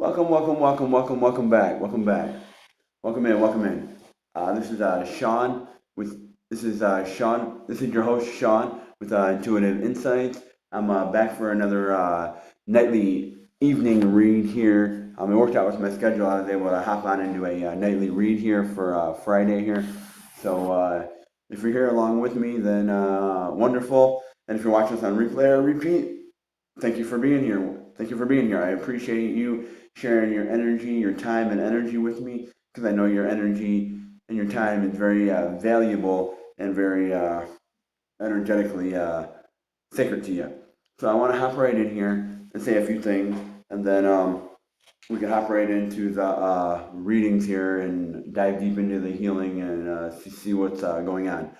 Welcome, welcome, welcome, welcome, welcome back, welcome back, welcome in, welcome in. This is Sean with Sean. This is your host Sean with Intuitive Insights. I'm back for another nightly evening read here. It worked out with my schedule. I was able to hop on and do a nightly read here for Friday here. So if you're here along with me, then wonderful. And if you're watching this on replay or repeat, thank you for being here. Thank you for being here. I appreciate you sharing your energy, your time and energy with me, because I know your energy and your time is very valuable and very energetically sacred to you. So I want to hop right in here and say a few things, and then we can hop right into the readings here and dive deep into the healing and see what's going on.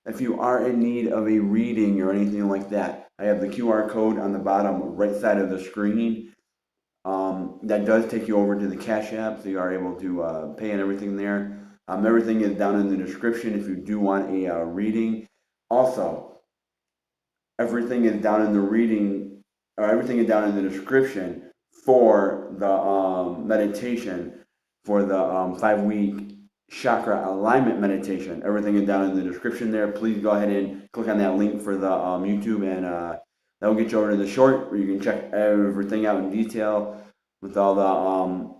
If you are in need of a reading or anything like that, I have the QR code on the bottom right side of the screen. That does take you over to the Cash App, so you are able to pay and everything there. Everything is down in the description if you do want a reading. Also, everything is down in the reading, or everything is down in the description for the meditation, for the 5-week chakra alignment meditation. Everything is down in the description there. Please go ahead and click on that link for the YouTube, and that will get you over to the short where you can check everything out in detail with all the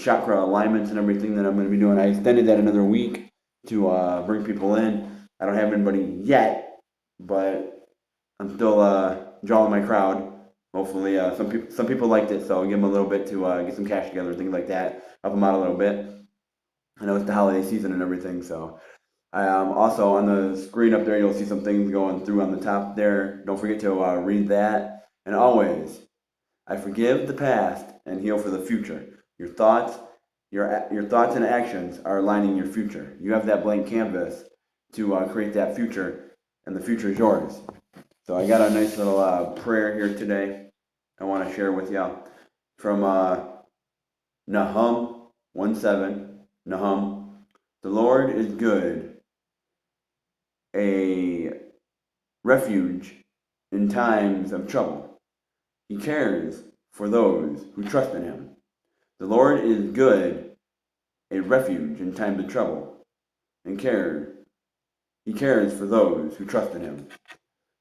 chakra alignments and everything that I'm going to be doing. I extended that another week to bring people in. I don't have anybody yet, but I'm still drawing my crowd. Hopefully, some people liked it, so I'll give them a little bit to get some cash together and things like that. Help them out a little bit. I know it's the holiday season and everything, so also on the screen up there, you'll see some things going through on the top there. Don't forget to read that. And always, I forgive the past and heal for the future. Your thoughts and actions are aligning your future. You have that blank canvas to create that future, and the future is yours. So I got a nice little prayer here today I want to share with you from Nahum 1:7. Nahum, the Lord is good, a refuge in times of trouble. He cares for those who trust in him. The Lord is good, a refuge in times of trouble, and He cares for those who trust in him.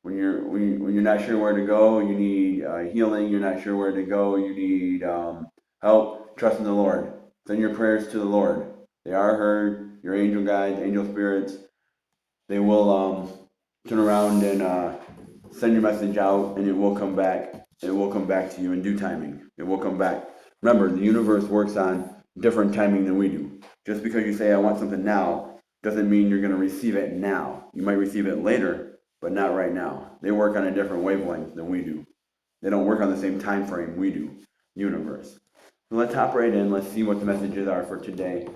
When you're not sure where to go, you need healing. You're not sure where to go, you need help. Trust in the Lord. Send your prayers to the Lord. They are heard. Your angel guides, angel spirits, they will turn around and send your message out, and it will come back. It will come back to you in due timing. It will come back. Remember, the universe works on different timing than we do. Just because you say, I want something now, doesn't mean you're going to receive it now. You might receive it later, but not right now. They work on a different wavelength than we do. They don't work on the same time frame we do, universe. So let's hop right in. Let's see what the messages are for today.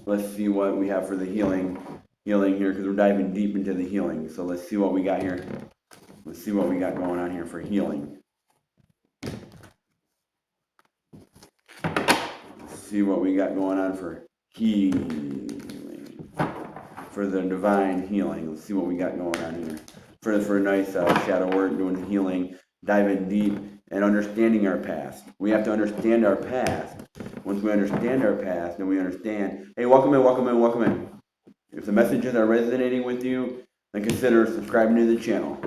Let's see what we have for the healing here, because we're diving deep into the healing. So let's see what we got here. Let's see what we got going on here for healing. See what we got going on for healing, for the divine healing. Let's see what we got going on here for a nice shadow work, doing the healing, diving deep and understanding our past. We have to understand our past. Once we understand our past, then we understand. Hey, welcome in, welcome in, welcome in. If the messages are resonating with you, then consider subscribing to the channel.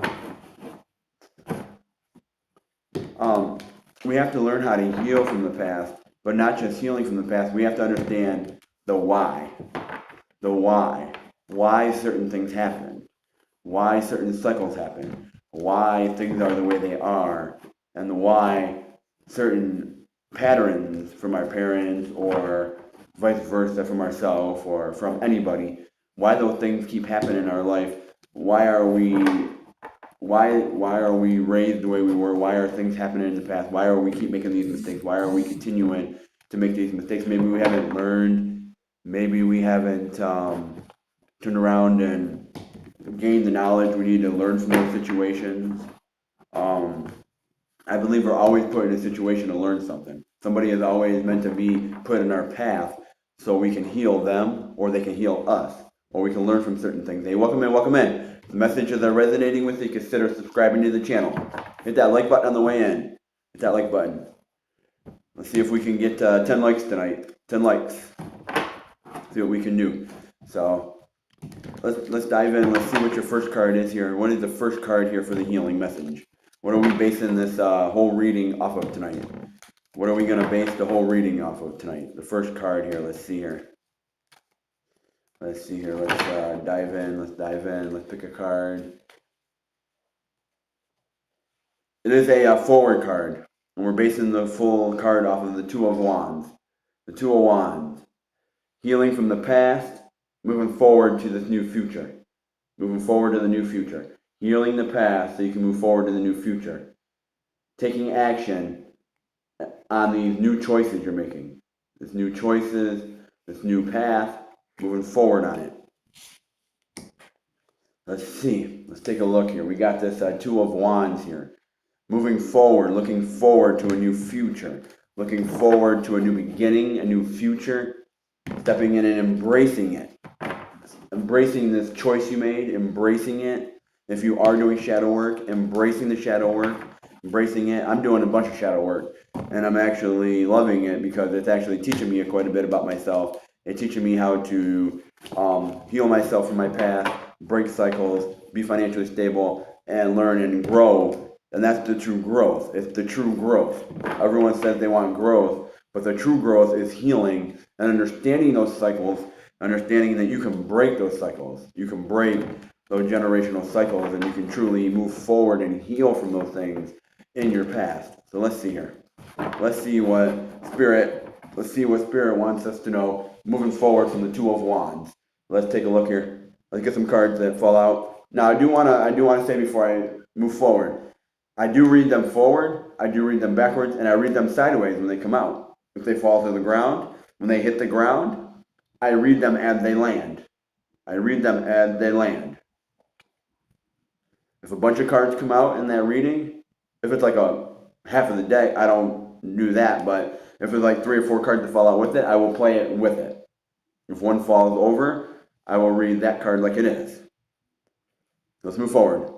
We have to learn how to heal from the past. But not just healing from the past, we have to understand the why. The why. Why certain things happen. Why certain cycles happen. Why things are the way they are. And why certain patterns from our parents or vice versa from ourselves or from anybody, why those things keep happening in our life. Why are we raised the way we were? Why are things happening in the past? Why are we keep making these mistakes? Why are we continuing to make these mistakes? Maybe we haven't learned. Maybe we haven't turned around and gained the knowledge we need to learn from those situations. I believe we're always put in a situation to learn something. Somebody is always meant to be put in our path so we can heal them, or they can heal us, or we can learn from certain things. Hey, welcome in, welcome in. If the messages are resonating with you, consider subscribing to the channel. Hit that like button on the way in. Hit that like button. Let's see if we can get 10 likes tonight. 10 likes. See what we can do. So let's dive in. Let's see what your first card is here. What is the first card here for the healing message? What are we basing this whole reading off of tonight? What are we going to base the whole reading off of tonight? The first card here. Let's see here. Let's see here. Let's dive in. Let's dive in. Let's pick a card. It is a forward card. And we're basing the full card off of the Two of Wands. The Two of Wands. Healing from the past, moving forward to this new future. Moving forward to the new future. Healing the past so you can move forward to the new future. Taking action on these new choices you're making. This new choices, this new path, moving forward on it. Let's see. Let's take a look here. We got this Two of Wands here. Moving forward, looking forward to a new future. Looking forward to a new beginning, a new future. Stepping in and embracing it. Embracing this choice you made, embracing it. If you are doing shadow work, embracing the shadow work, embracing it. I'm doing a bunch of shadow work, and I'm actually loving it because it's actually teaching me quite a bit about myself. It's teaching me how to heal myself from my past, break cycles, be financially stable, and learn and grow. And that's the true growth. It's the true growth. Everyone says they want growth, but the true growth is healing and understanding those cycles, understanding that you can break those cycles. You can break those generational cycles, and you can truly move forward and heal from those things in your past. So let's see here. Let's see what Spirit wants us to know moving forward from the Two of Wands. Let's take a look here. Let's get some cards that fall out. Now I do wanna say before I move forward, I do read them forward, I do read them backwards, and I read them sideways when they come out. If they fall to the ground, when they hit the ground, I read them as they land. I read them as they land. If a bunch of cards come out in that reading, if it's like a half of the deck, I don't do that, but if it's like 3 or 4 cards that fall out with it, I will play it with it. If one falls over, I will read that card like it is. Let's move forward.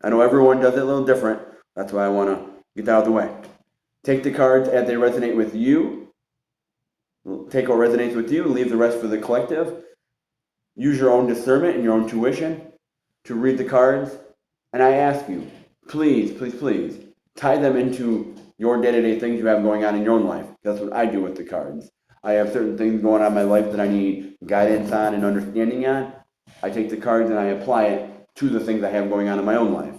I know everyone does it a little different. That's why I want to get that out of the way. Take the cards as they resonate with you. Take what resonates with you. Leave the rest for the collective. Use your own discernment and your own tuition to read the cards. And I ask you, please, please, please, tie them into your day-to-day things you have going on in your own life. That's what I do with the cards. I have certain things going on in my life that I need guidance on and understanding on. I take the cards and I apply it to the things I have going on in my own life.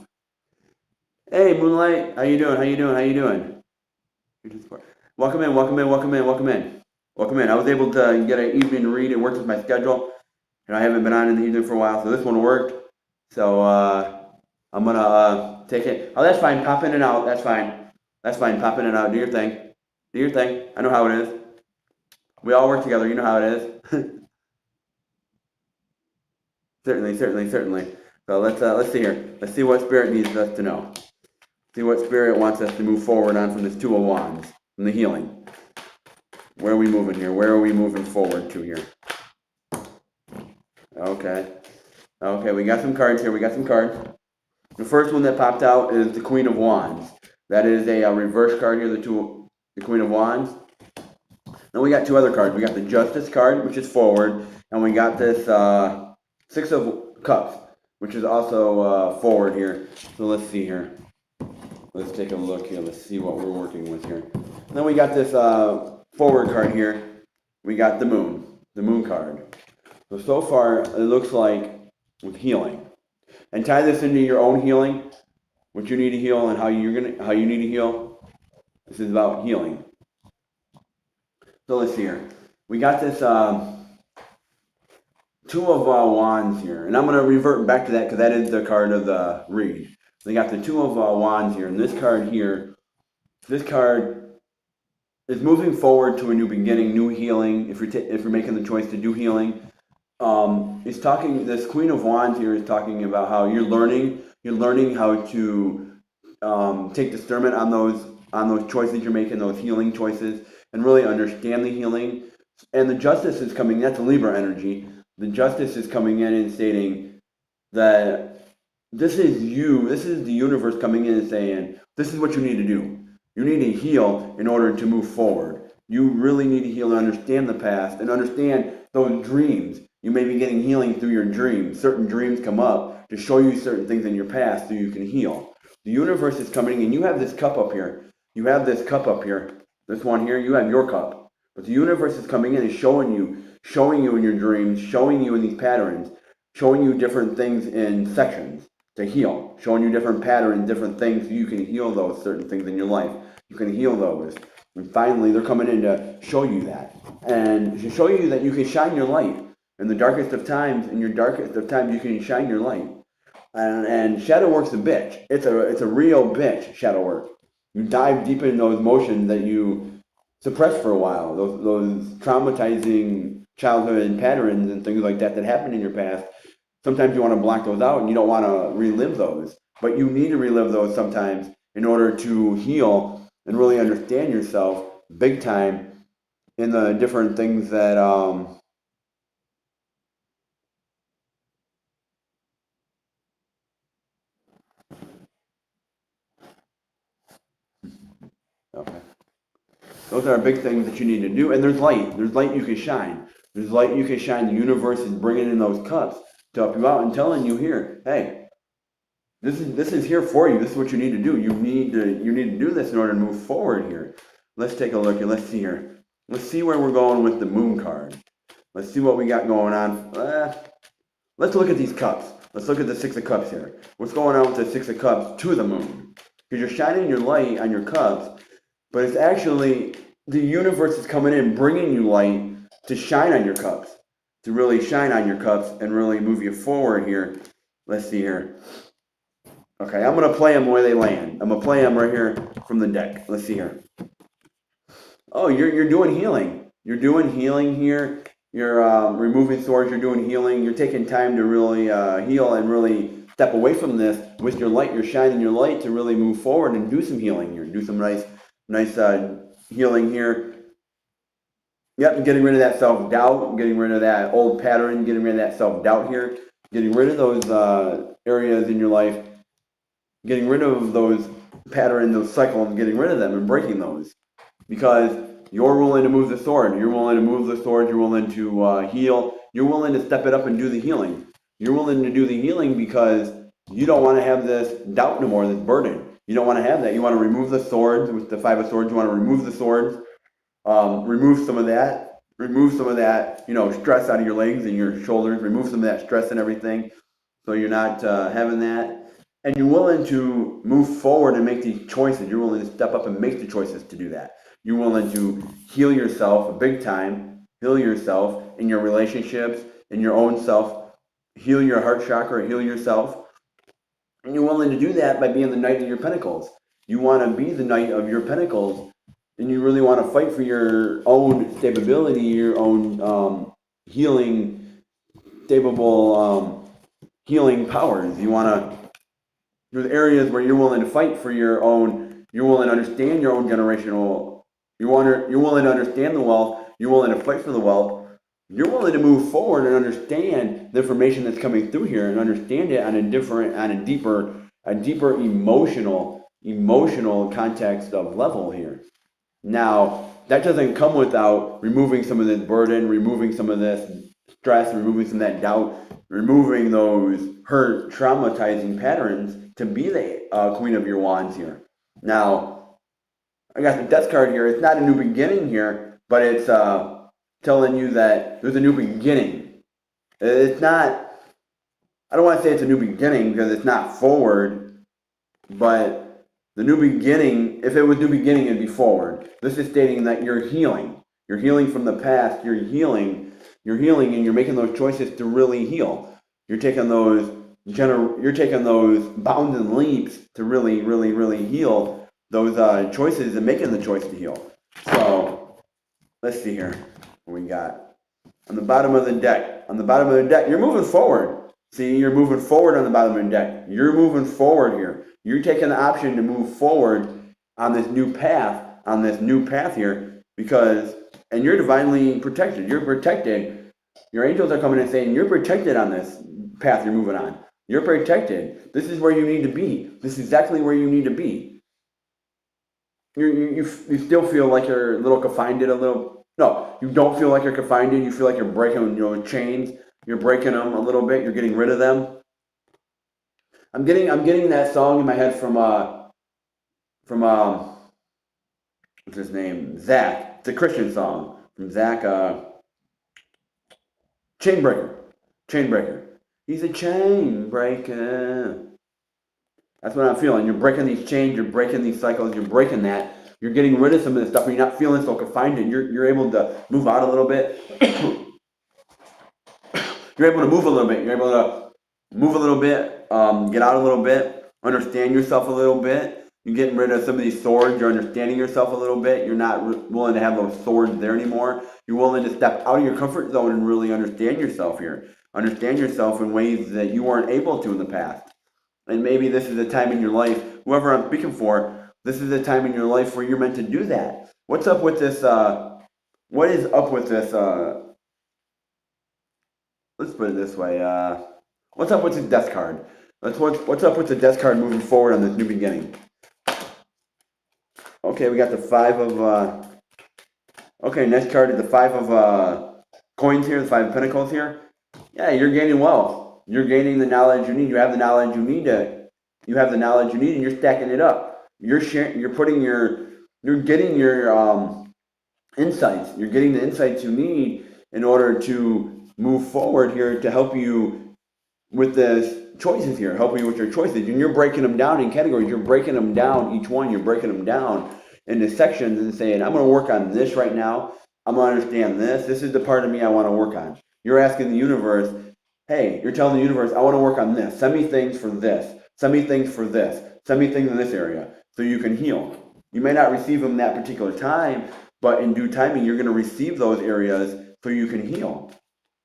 Hey, Moonlight, how you doing? How you doing? How you doing? Welcome in, welcome in, welcome in, welcome in. Welcome in. I was able to get an evening read. It worked with my schedule. And I haven't been on in the evening for a while, so this one worked. So I'm going to take it. Oh, that's fine. Pop in and out. That's fine. That's fine. Pop in and out. Do your thing. Do your thing. I know how it is. We all work together. You know how it is. Certainly, certainly, certainly. So let's see here. Let's see what Spirit needs us to know. See what Spirit wants us to move forward on from this Two of Wands, from the healing. Where are we moving here? Where are we moving forward to here? Okay. Okay, we got some cards here. We got some cards. The first one that popped out is the Queen of Wands. That is a reverse card here, the Queen of Wands. Then we got 2 other cards. We got the Justice card, which is forward, and we got this Six of Cups, which is also forward here. So let's see here. Let's take a look here. Let's see what we're working with here. And then we got this forward card here. We got the Moon card. So far, it looks like with healing. And tie this into your own healing, what you need to heal and how you need to heal. This is about healing. So let's see here. We got this Two of Wands here, and I'm going to revert back to that because that is the card of the read. We got the Two of Wands here, and this card here, this card is moving forward to a new beginning, new healing. If you're making the choice to do healing, it's talking. This Queen of Wands here is talking about how you're learning how to take discernment on those choices you're making, those healing choices, and really understand the healing. And the Justice is coming. That's a Libra energy. The Justice is coming in and stating that this is you. This is the universe coming in and saying, this is what you need to do. You need to heal in order to move forward. You really need to heal and understand the past and understand those dreams. You may be getting healing through your dreams. Certain dreams come up to show you certain things in your past so you can heal. The universe is coming, and you have this cup up here. You have this cup up here. This one here, you have your cup. But the universe is coming in and showing you in your dreams, showing you in these patterns, showing you different things in sections to heal, showing you different patterns, different things so you can heal those certain things in your life. You can heal those. And finally, they're coming in to show you that. And to show you that you can shine your light. In the darkest of times, in your darkest of times, you can shine your light. And shadow work's a bitch. It's a real bitch, shadow work. You dive deep into those emotions that you suppressed for a while, those traumatizing childhood patterns and things like that happened in your past. Sometimes you want to block those out and you don't want to relive those. But you need to relive those sometimes in order to heal and really understand yourself big time in the different things that okay. Those are big things that you need to do. And there's light. There's light you can shine. There's light you can shine. The universe is bringing in those cups to help you out and telling you here, hey, this is here for you. This is what you need to do. You need to do this in order to move forward here. Let's take a look here. Let's see here. Let's see where we're going with the moon card. Let's see what we got going on. Let's look at these cups. Let's look at the Six of Cups here. What's going on with the Six of Cups to the moon? Because you're shining your light on your cups, but it's actually the universe is coming in, bringing you light to shine on your cups, to really shine on your cups and really move you forward here. Let's see here. Okay, I'm going to play them where they land. I'm going to play them right here from the deck. Let's see here. Oh, you're doing healing. You're doing healing here. You're removing swords. You're doing healing. You're taking time to really heal and really step away from this with your light. You're shining your light to really move forward and do some healing here. Do some nice healing here. Yep, getting rid of that self-doubt, getting rid of that old pattern, getting rid of that self-doubt here, getting rid of those areas in your life, getting rid of those patterns, those cycles, getting rid of them and breaking those. Because you're willing to move the sword. You're willing to move the sword. You're willing to heal. You're willing to step it up and do the healing. You're willing to do the healing because you don't want to have this doubt no more, this burden. You don't want to have that. You want to remove the swords with the Five of Swords. You want to remove the swords, remove some of that, stress out of your legs and your shoulders, remove some of that stress and everything so you're not having that. And you're willing to move forward and make these choices. You're willing to step up and make the choices to do that. You're willing to heal yourself big time, heal yourself in your relationships, in your own self, heal your heart chakra, heal yourself. And you're willing to do that by being the Knight of your Pentacles. You want to be the Knight of your Pentacles, and you really want to fight for your own stability, your own healing, stable healing powers. You want to, there's areas where you're willing to fight for your own, you're willing to understand your own generational, you're willing to understand the wealth, you're willing to fight for the wealth, you're willing to move forward and understand the information that's coming through here and understand it on a deeper emotional context of level here. Now, that doesn't come without removing some of this burden, removing some of this stress, removing some of that doubt, removing those hurt, traumatizing patterns to be the Queen of your Wands here. Now, I got the Death card here. It's not a new beginning here, but it's telling you that there's a new beginning. It's not, I don't want to say it's a new beginning because it's not forward, but the new beginning, if it was new beginning, it'd be forward. This is stating that you're healing. You're healing from the past. You're healing and you're making those choices to really heal. You're taking those bounds and leaps to really, really, really heal those choices and making the choice to heal. So let's see here. What we got on the bottom of the deck. On the bottom of the deck, you're moving forward. See, you're moving forward on the bottom of the deck. You're moving forward here. You're taking the option to move forward on this new path here because, and you're divinely protected. You're protected. Your angels are coming and saying you're protected on this path you're moving on. You're protected. This is where you need to be. This is exactly where you need to be. you still feel like you're a little confined a little. No, you don't feel like you're confined. You feel like you're breaking, chains. You're breaking them a little bit. You're getting rid of them. I'm getting that song in my head from what's his name? Zach. It's a Christian song from Zach. Chainbreaker. Chainbreaker. He's a chain breaker. That's what I'm feeling. You're breaking these chains, you're breaking these cycles, you're breaking that. You're getting rid of some of this stuff, and you're not feeling so confined, and you're able to move out a little bit. You're able to move a little bit. You're able to move a little bit, get out a little bit, understand yourself a little bit. You're getting rid of some of these swords. You're understanding yourself a little bit. You're not willing to have those swords there anymore. You're willing to step out of your comfort zone and really understand yourself here. Understand yourself in ways that you weren't able to in the past. And maybe this is a time in your life, whoever I'm speaking for, this is a time in your life where you're meant to do that. What's up with this, what is up with this, let's put it this way, what's up with this death card? What's up with the death card moving forward on this new beginning? Okay, we got the five of, okay, next card is the five of coins here, the five of pentacles here. Yeah, you're gaining wealth. You're gaining the knowledge you need. You have the knowledge you need you have the knowledge you need, and you're stacking it up. You're sharing, you're getting your insights. You're getting the insights you need in order to move forward here to help you with the choices here, help you with your choices. And you're breaking them down in categories. You're breaking them down, each one, you're breaking them down into sections and saying, I'm going to work on this right now. I'm going to understand this. This is the part of me I want to work on. You're asking the universe, hey, you're telling the universe, I want to work on this. Send me things for this. Send me things for this. Send me things in this area so you can heal. You may not receive them that particular time, but in due timing, you're going to receive those areas so you can heal.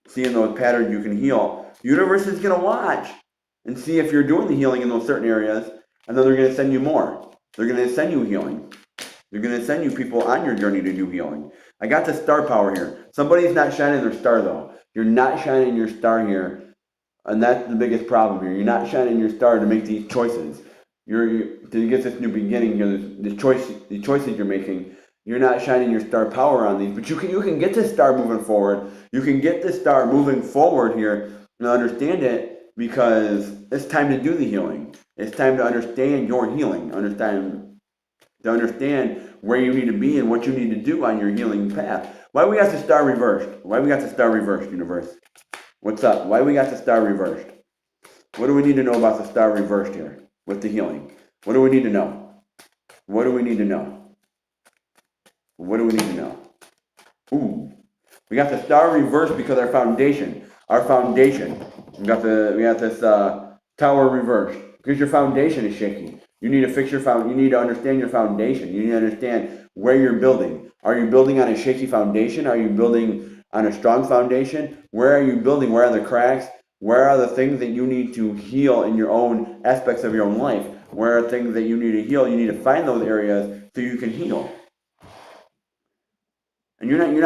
Seeing those patterns, you can heal. The universe is going to watch and see if you're doing the healing in those certain areas, and then they're going to send you more. They're going to send you healing. They're going to send you people on your journey to do healing. I got the star power here. Somebody's not shining their star, though. You're not shining your star here, and that's the biggest problem here. You're not shining your star to make these choices. To get this new beginning here, the choices you're making. You're not shining your star power on these, but you can get this star moving forward. You can get this star moving forward here and understand it because it's time to do the healing. It's time to understand your healing. Understand where you need to be and what you need to do on your healing path. Why we got the star reversed? Why we got the star reversed, universe? What's up? Why we got the star reversed? What do we need to know about the star reversed here with the healing? What do we need to know? What do we need to know? What do we need to know? Ooh, we got the star reversed because our foundation. We got this tower reversed because your foundation is shaky. You need to fix your You need to understand your foundation. You need to understand where you're building. Are you building on a shaky foundation? Are you building on a strong foundation? Where are you building? Where are the cracks? Where are the things that you need to heal in your own aspects of your own life? Where are things that you need to heal? You need to find those areas so you can heal. And you're not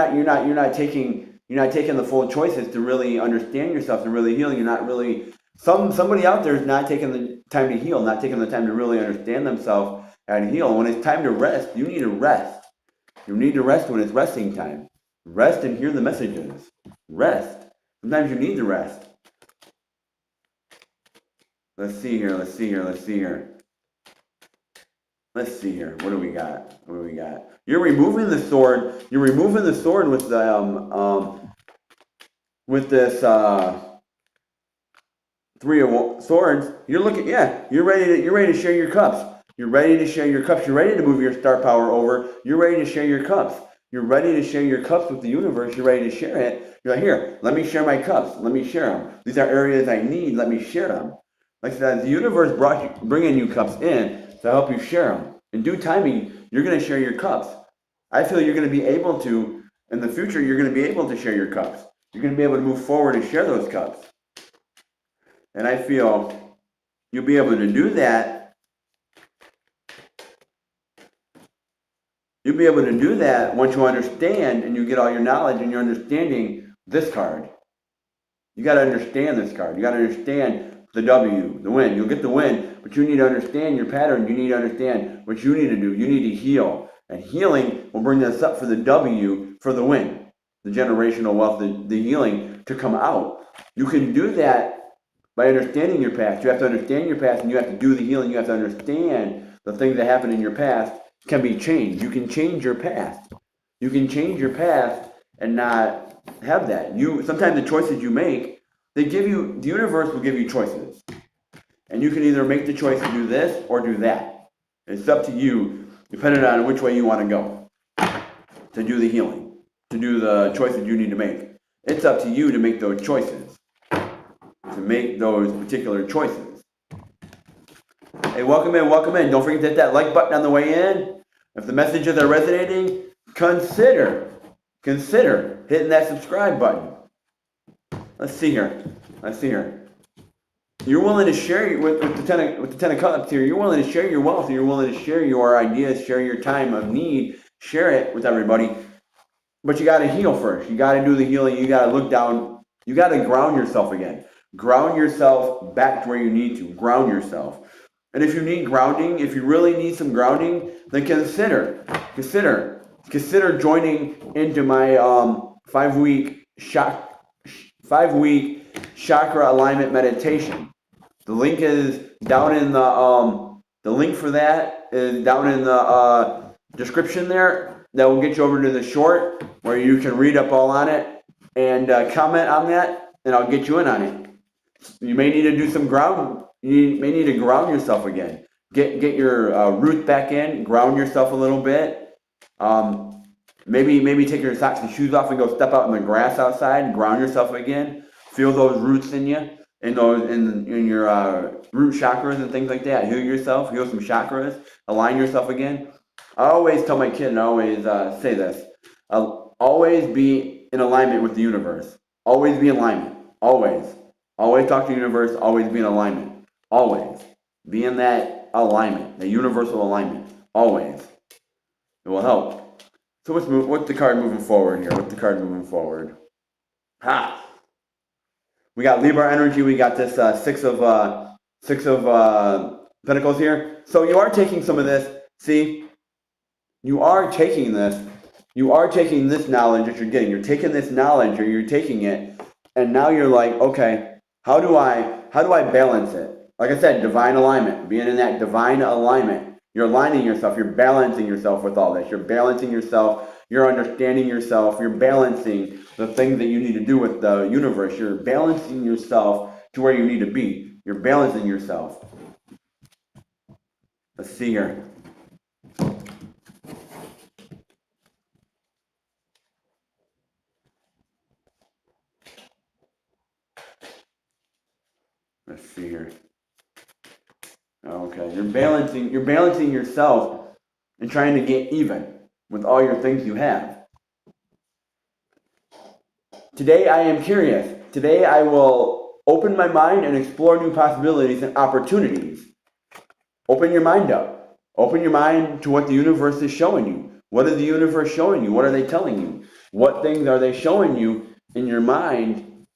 taking the full choices to really understand yourself, to really heal. You're not really somebody out there is not taking the time to heal, not taking the time to really understand themselves and heal. When it's time to rest, you need to rest. You need to rest when it's resting time. Rest and hear the messages. Rest. Sometimes you need to rest. Let's see here. What do we got? You're removing the sword. You're removing the sword with this three of swords. You're ready to share your cups. You're ready to share your cups. You're ready to move your star power over. You're ready to share your cups. You're ready to share your cups with the universe. You're ready to share it. You're like, here, let me share my cups. Let me share them. These are areas I need. Let me share them. Like I said, the universe bringing you cups in to help you share them. In due timing, you're going to share your cups. I feel you're going to be able to, in the future, you're going to be able to share your cups. You're going to be able to move forward and share those cups. And I feel you'll be able to do that. You'll be able to do that once you understand and you get all your knowledge and you're understanding this card. You got to understand this card. You got to understand the W, the win. You'll get the win, but you need to understand your pattern. You need to understand what you need to do. You need to heal. And healing will bring us up for the W for the win, the generational wealth, the healing to come out. You can do that by understanding your past. You have to understand your past, and you have to do the healing. You have to understand the things that happened in your past can be changed. You can change your past. You can change your past and not have that. Sometimes the choices you make, the universe will give you choices. And you can either make the choice to do this or do that. It's up to you, depending on which way you want to go, to do the healing, to do the choices you need to make. It's up to you to make those choices, to make those particular choices. Hey, welcome in, welcome in. Don't forget to hit that like button on the way in. If the messages are resonating, consider hitting that subscribe button. Let's see here. You're willing to share with the Ten of Cups here. You're willing to share your wealth. You're willing to share your ideas, share your time of need, share it with everybody. But you got to heal first. You got to do the healing. You got to look down. You got to ground yourself again. Ground yourself back to where you need to. Ground yourself. And if you need grounding, if you really need some grounding, then consider joining into my 5-week chakra alignment meditation. The link is down in the link for that is down in the description there. That will get you over to the short where you can read up all on it and comment on that, and I'll get you in on it. You may need to do some ground. You may need to ground yourself again. Get your roots back in. Ground yourself a little bit. Maybe take your socks and shoes off and go step out in the grass outside and ground yourself again. Feel those roots in you, in your root chakras and things like that. Heal yourself. Heal some chakras. Align yourself again. I always tell my kid, and I always say this: always be in alignment with the universe. Always be in alignment. Always talk to the universe. Always be in alignment. Always be in that alignment, the universal alignment. Always, it will help. So what's the card moving forward here? What's the card moving forward? We got Libra energy. We got this six of Pentacles here. So you are taking some of this. See, you are taking this. You are taking this knowledge that you're getting. You're taking this knowledge, or you're taking it, and now you're like, okay, how do I balance it? Like I said, divine alignment. Being in that divine alignment. You're aligning yourself. You're balancing yourself with all this. You're balancing yourself. You're understanding yourself. You're balancing the things that you need to do with the universe. You're balancing yourself to where you need to be. You're balancing yourself. Let's see here. Let's see here. Okay, you're balancing yourself and trying to get even with all your things you have. Today I am curious. Today I will open my mind and explore new possibilities and opportunities. Open your mind up. Open your mind to what the universe is showing you. What is the universe showing you? What are they telling you? What things are they showing you in your mind?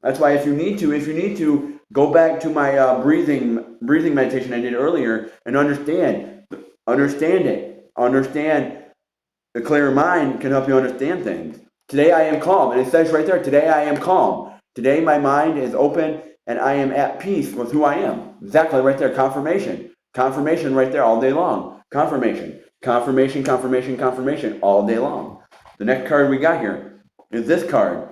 That's why if you need to, go back to my breathing meditation I did earlier and understand it. Understand. The clear mind can help you understand things. Today I am calm, and it says right there, today I am calm. Today my mind is open, and I am at peace with who I am. Exactly right there, confirmation. Confirmation right there all day long. Confirmation all day long. The next card we got here is this card,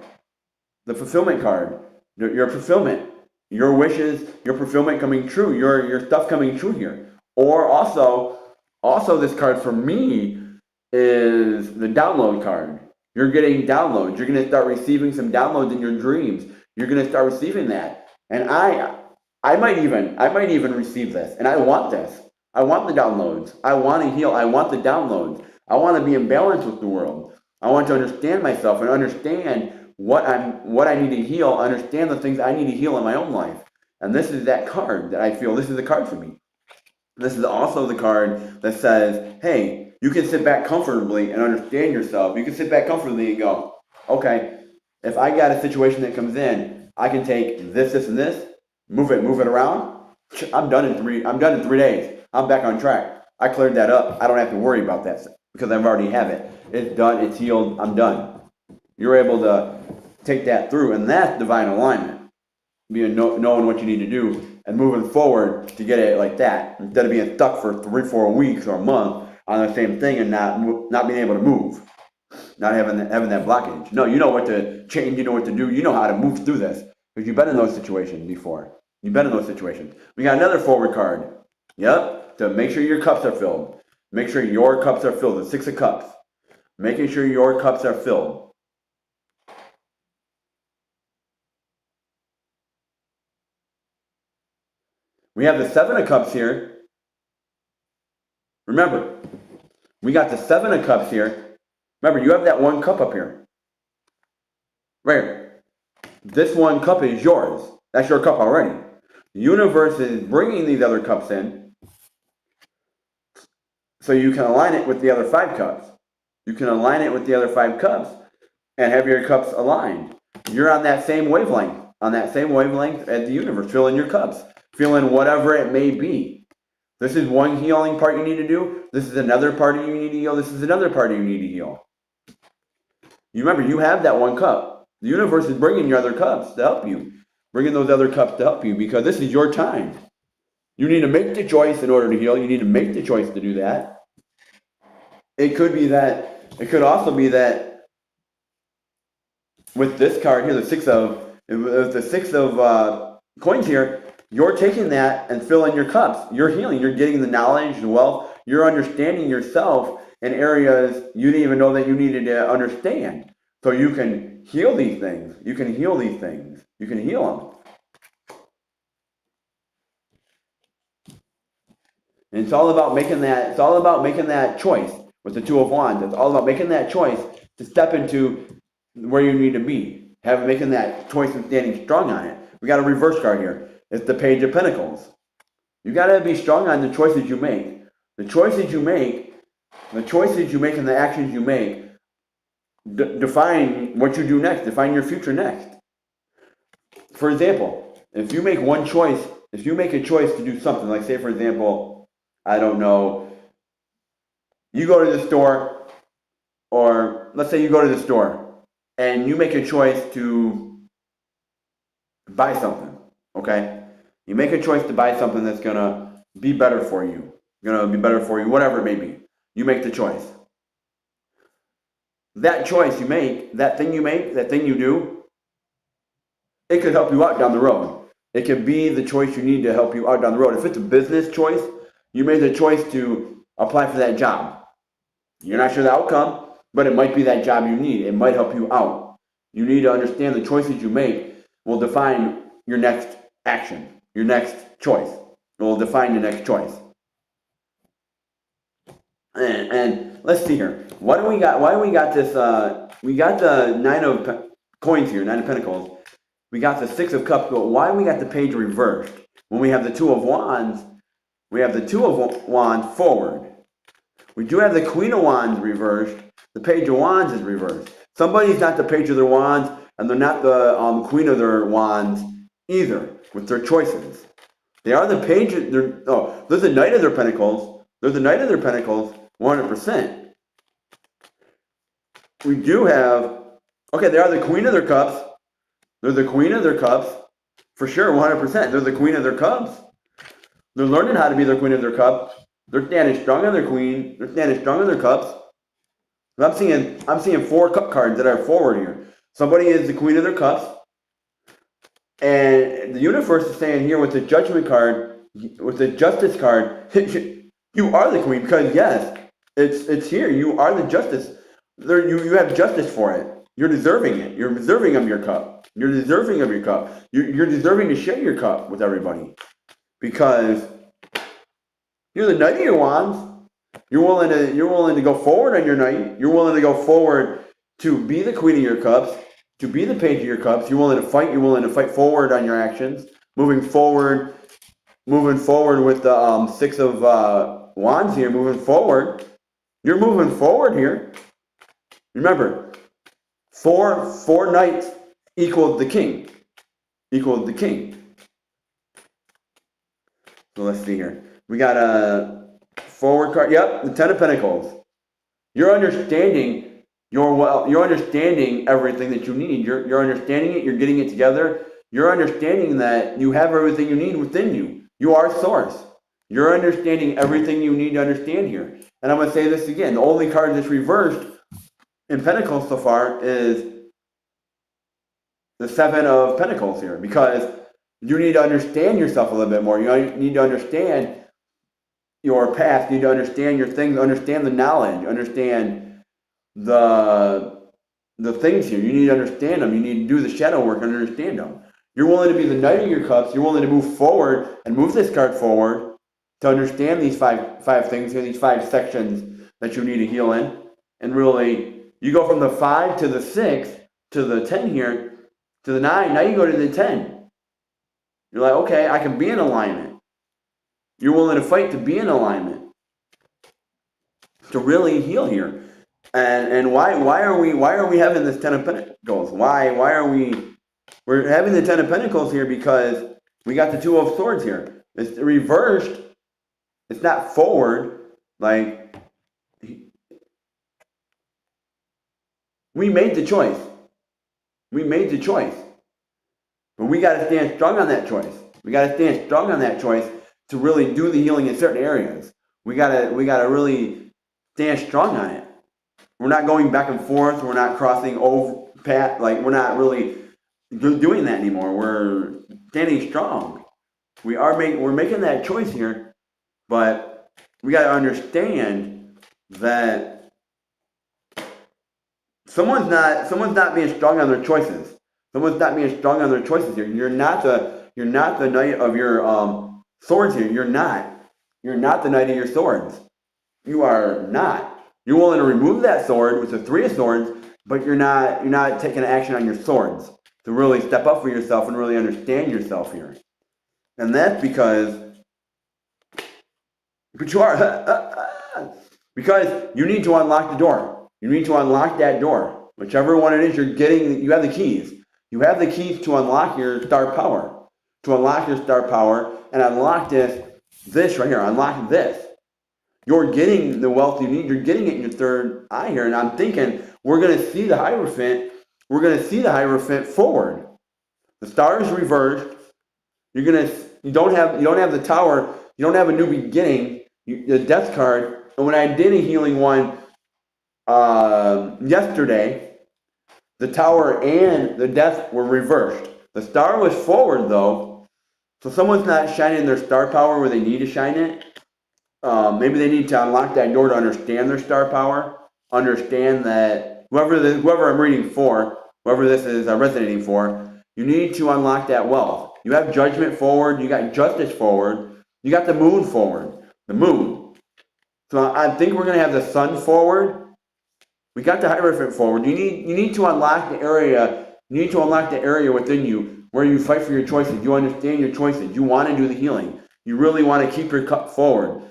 the fulfillment card. Your fulfillment. Your wishes, your fulfillment coming true, your stuff coming true here. Or also this card for me is the download card. You're getting downloads. You're going to start receiving some downloads in your dreams. You're going to start receiving that. And I might even receive this. And I want this. I want the downloads. I want to heal. I want the downloads. I want to be in balance with the world. I want to understand myself and understand what I need to heal, understand the things I need to heal in my own life. And this is that card that I feel, this is the card for me. This is also the card that says, hey, you can sit back comfortably and understand yourself. You can sit back comfortably and go, okay, if I got a situation that comes in, I can take this, and this, move it around. I'm done in 3 days. I'm back on track. I cleared that up. I don't have to worry about that because I've already have it. It's done. It's healed. I'm done. You're able to take that through, and that's divine alignment. Knowing what you need to do and moving forward to get it like that, instead of being stuck for 3-4 weeks or a month on the same thing and not being able to move, not having that blockage. No, you know what to change. You know what to do. You know how to move through this because you've been in those situations before. You've been in those situations. We got another forward card. Yep, to make sure your cups are filled. Make sure your cups are filled. The 6 of Cups. Making sure your cups are filled. We have the 7 of Cups here. Remember, we got the 7 of Cups here. Remember, you have that 1 cup up here. Right here. This 1 cup is yours. That's your cup already. The universe is bringing these other cups in so you can align it with the other 5 cups. You can align it with the other 5 cups and have your cups aligned. You're on that same wavelength. On that same wavelength as the universe. Filling your cups. Filling whatever it may be. This is one healing part you need to do. This is another part you need to heal. This is another part you need to heal. You remember, you have that 1 cup. The universe is bringing your other cups to help you. Bringing those other cups to help you because this is your time. You need to make the choice in order to heal. You need to make the choice to do that. It could be that, it could also be that with this card here, the 6 of coins here, you're taking that and filling your cups. You're healing. You're getting the knowledge, the wealth. You're understanding yourself in areas you didn't even know that you needed to understand. So you can heal these things. You can heal these things. You can heal them. And it's all about making that. It's all about making that choice with the 2 of Wands. It's all about making that choice to step into where you need to be. Making that choice and standing strong on it. We got a reverse card here. It's the Page of Pentacles. You got to be strong on the choices you make. The choices you make, and the actions you make define what you do next. Define your future next. For example, if you make one choice, if you make a choice to do something, like say for example, I don't know, you go to the store, or let's say you go to the store and you make a choice to buy something, okay? You make a choice to buy something that's going to be better for you, whatever it may be. You make the choice. That choice you make, that thing you do, it could help you out down the road. It could be the choice you need to help you out down the road. If it's a business choice, you made the choice to apply for that job. You're not sure the outcome, but it might be that job you need. It might help you out. You need to understand the choices you make will define your next action, your next choice. It will define your next choice. And let's see here. Why do we got this? We got the 9 of coins here, 9 of Pentacles. We got the 6 of Cups, but why we got the Page reversed? When we have the 2 of Wands, we have the 2 of Wands forward. We do have the Queen of Wands reversed. The Page of Wands is reversed. Somebody's not the Page of their Wands, and they're not the Queen of their Wands either, with their choices. They are the Page. There's the Knight of their Pentacles. They're the Knight of their Pentacles, 100%. We do have, okay, they are the Queen of their Cups. They're the Queen of their Cups, for sure, 100%. They're the Queen of their Cups. They're learning how to be the Queen of their Cups. They're standing strong on their Queen. They're standing strong on their Cups. I'm seeing 4 cup cards that are forward here. Somebody is the Queen of their Cups. And the universe is saying here with the Judgment card, with the Justice card, you are the Queen, because yes, it's here. You are the Justice. You have justice for it. You're deserving it. You're deserving of your cup. You're deserving of your cup. You're deserving to share your cup with everybody, because you're the Knight of your Wands. You're willing to go forward on your Knight. You're willing to go forward to be the Queen of your Cups, to be the Page of your Cups. You're willing to fight. You're willing to fight forward on your actions, moving forward with the 6 of Wands here. Moving forward. You're moving forward here. Remember, four knights equals the king. So let's see here. We got a forward card. Yep, the Ten of Pentacles. You're understanding you're understanding everything that you need. You're understanding it. You're getting it together. You're understanding that you have everything you need within you. You are source. You're understanding everything you need to understand here. And I'm going to say this again. The only card that's reversed in Pentacles so far is the Seven of Pentacles here, because you need to understand yourself a little bit more. You need to understand your past. You need to understand your things. Understand the knowledge. Understand the things here. You need to understand them. You need to do the shadow work and understand them. You're willing to be the Knight of your Cups. You're willing to move forward and move this card forward to understand these five things here, these 5 sections that you need to heal in. And really, you go from the 5 to the 6 to the 10 here to the 9. Now you go to the 10. You're like, okay, I can be in alignment. You're willing to fight to be in alignment, to really heal here. And why are we having this Ten of Pentacles? We're having the Ten of Pentacles here because we got the Two of Swords here. It's reversed. It's not forward. Like, we made the choice. We made the choice. But we got to stand strong on that choice. We got to stand strong on that choice to really do the healing in certain areas. We gotta really stand strong on it. We're not going back and forth. We're not crossing over path. Like, we're not really doing that anymore. We're standing strong. We're making that choice here, but we got to understand that someone's not being strong on their choices. Someone's not being strong on their choices here. You're not the Knight of your swords here. You're not the Knight of your swords. You are not. You're willing to remove that sword with the Three of Swords, but you're not taking action on your swords to really step up for yourself and really understand yourself here. And that's because you are because you need to unlock the door. You need to unlock that door. Whichever one it is you have the keys. You have the keys to unlock your star power. To unlock your star power and unlock this right here. Unlock this. You're getting the wealth you need. You're getting it in your third eye here. And I'm thinking we're going to see the Hierophant. We're going to see the Hierophant forward. The star is reversed. You don't have the Tower. You don't have a new beginning. The Death card. And when I did a healing one yesterday, the Tower and the Death were reversed. The star was forward though. So someone's not shining their star power where they need to shine it. Maybe they need to unlock that door to understand their star power. Understand that whoever I'm reading for, whoever this is resonating for, you need to unlock that wealth. You have Judgment forward. You got Justice forward. You got the Moon forward. The Moon. So I think we're going to have the Sun forward. We got the Hierophant forward. You need to unlock the area. You need to unlock the area within you where you fight for your choices. You understand your choices. You want to do the healing. You really want to keep your cup forward.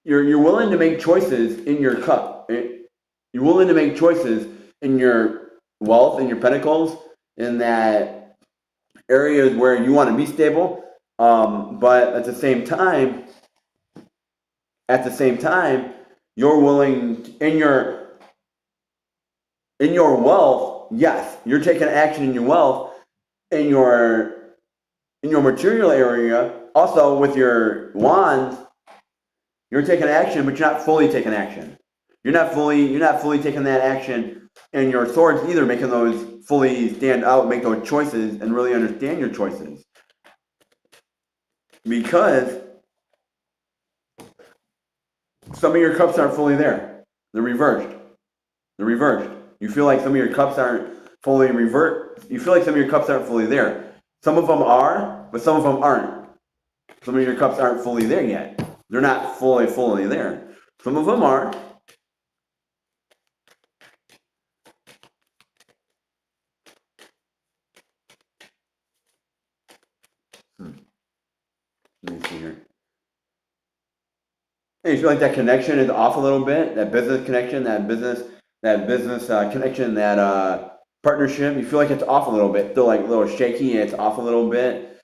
You're willing to make choices in your cup. You're willing to make choices in your wealth, in your pentacles, in that areas where you want to be stable. But at the same time, you're willing in your wealth. Yes, you're taking action in your wealth, in your material area. Also with your wands. You're taking action, but you're not fully taking action. You're not fully taking that action in your swords either, making those fully stand out, make those choices, and really understand your choices. Because some of your cups aren't fully there. They're reversed. You feel like some of your cups aren't fully reversed. You feel like some of your cups aren't fully there. Some of them are, but some of them aren't. Some of your cups aren't fully there yet. They're not fully there. Some of them are. Let me see here. Hey, you feel like that connection is off a little bit? That business connection, that business connection, that partnership. You feel like it's off a little bit. Still like a little shaky. And it's off a little bit.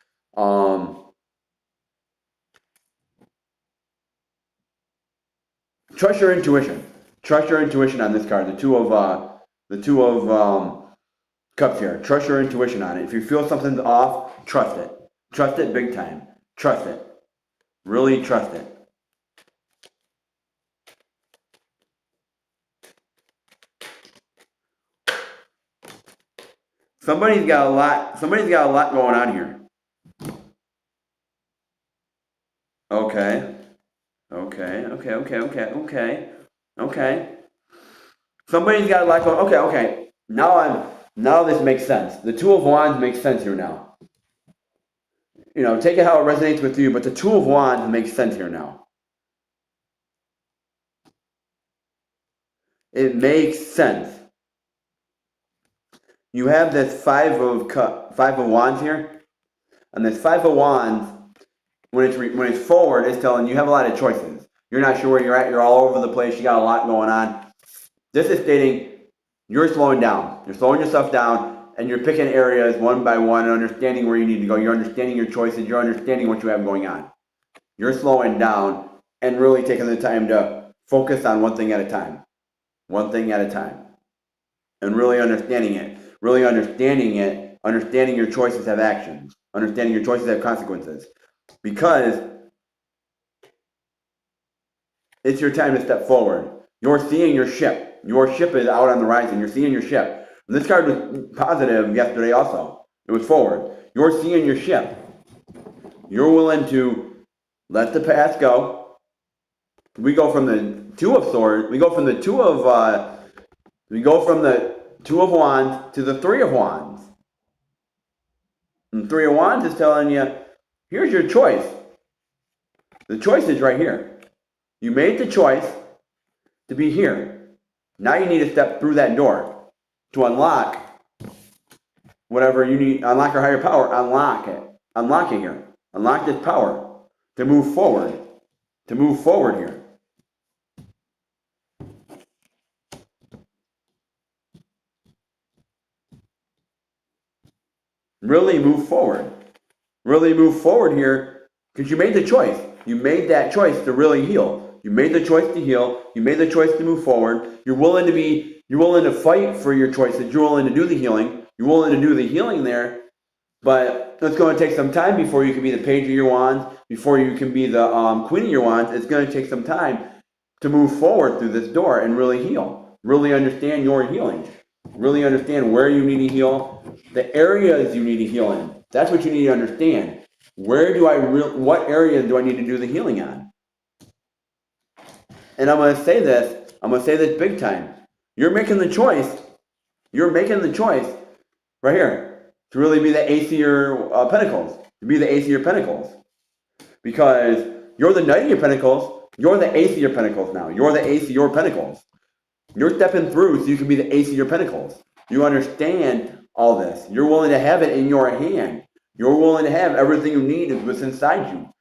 Trust your intuition. Trust your intuition on this card. The two of cups here. Trust your intuition on it. If you feel something's off, trust it. Trust it big time. Trust it. Really trust it. Somebody's got a lot going on here. Okay. Somebody's got a lot going. Okay. Now this makes sense. The Two of Wands makes sense here now. You know, take it how it resonates with you, but the Two of Wands makes sense here now. It makes sense. You have this Five of Wands here, and this Five of Wands, when it's forward, it's telling you have a lot of choices. You're not sure where you're at. You're all over the place. You got a lot going on. This is stating you're slowing down. You're slowing yourself down, and you're picking areas one by one and understanding where you need to go. You're understanding your choices. You're understanding what you have going on. You're slowing down and really taking the time to focus on one thing at a time. One thing at a time. And really understanding it. Really understanding it. Understanding your choices have actions. Understanding your choices have consequences. Because it's your time to step forward. You're seeing your ship. Your ship is out on the horizon. You're seeing your ship. And this card was positive yesterday also. It was forward. You're seeing your ship. You're willing to let the past go. We go from the Two of Swords. We go from the Two of Wands to the Three of Wands. And the Three of Wands is telling you, here's your choice. The choice is right here. You made the choice to be here. Now you need to step through that door to unlock whatever you need. Unlock your higher power. Unlock it. Unlock it here. Unlock this power to move forward. To move forward here. Really move forward. Really move forward here because you made the choice. You made that choice to really heal. You made the choice to heal. You made the choice to move forward. You're willing to fight for your choices. You're willing to do the healing. You're willing to do the healing there. But it's going to take some time before you can be the Page of your Wands, before you can be the Queen of your Wands. It's going to take some time to move forward through this door and really heal. Really understand your healing. Really understand where you need to heal, the areas you need to heal in. That's what you need to understand. What areas do I need to do the healing on? And I'm going to say this big time. You're making the choice right here to really be the Ace of your Pentacles. To be the Ace of your Pentacles. Because you're the Knight of your Pentacles, you're the Ace of your Pentacles now. You're the Ace of your Pentacles. You're stepping through so you can be the Ace of your Pentacles. You understand all this. You're willing to have it in your hand. You're willing to have everything you need that's inside you.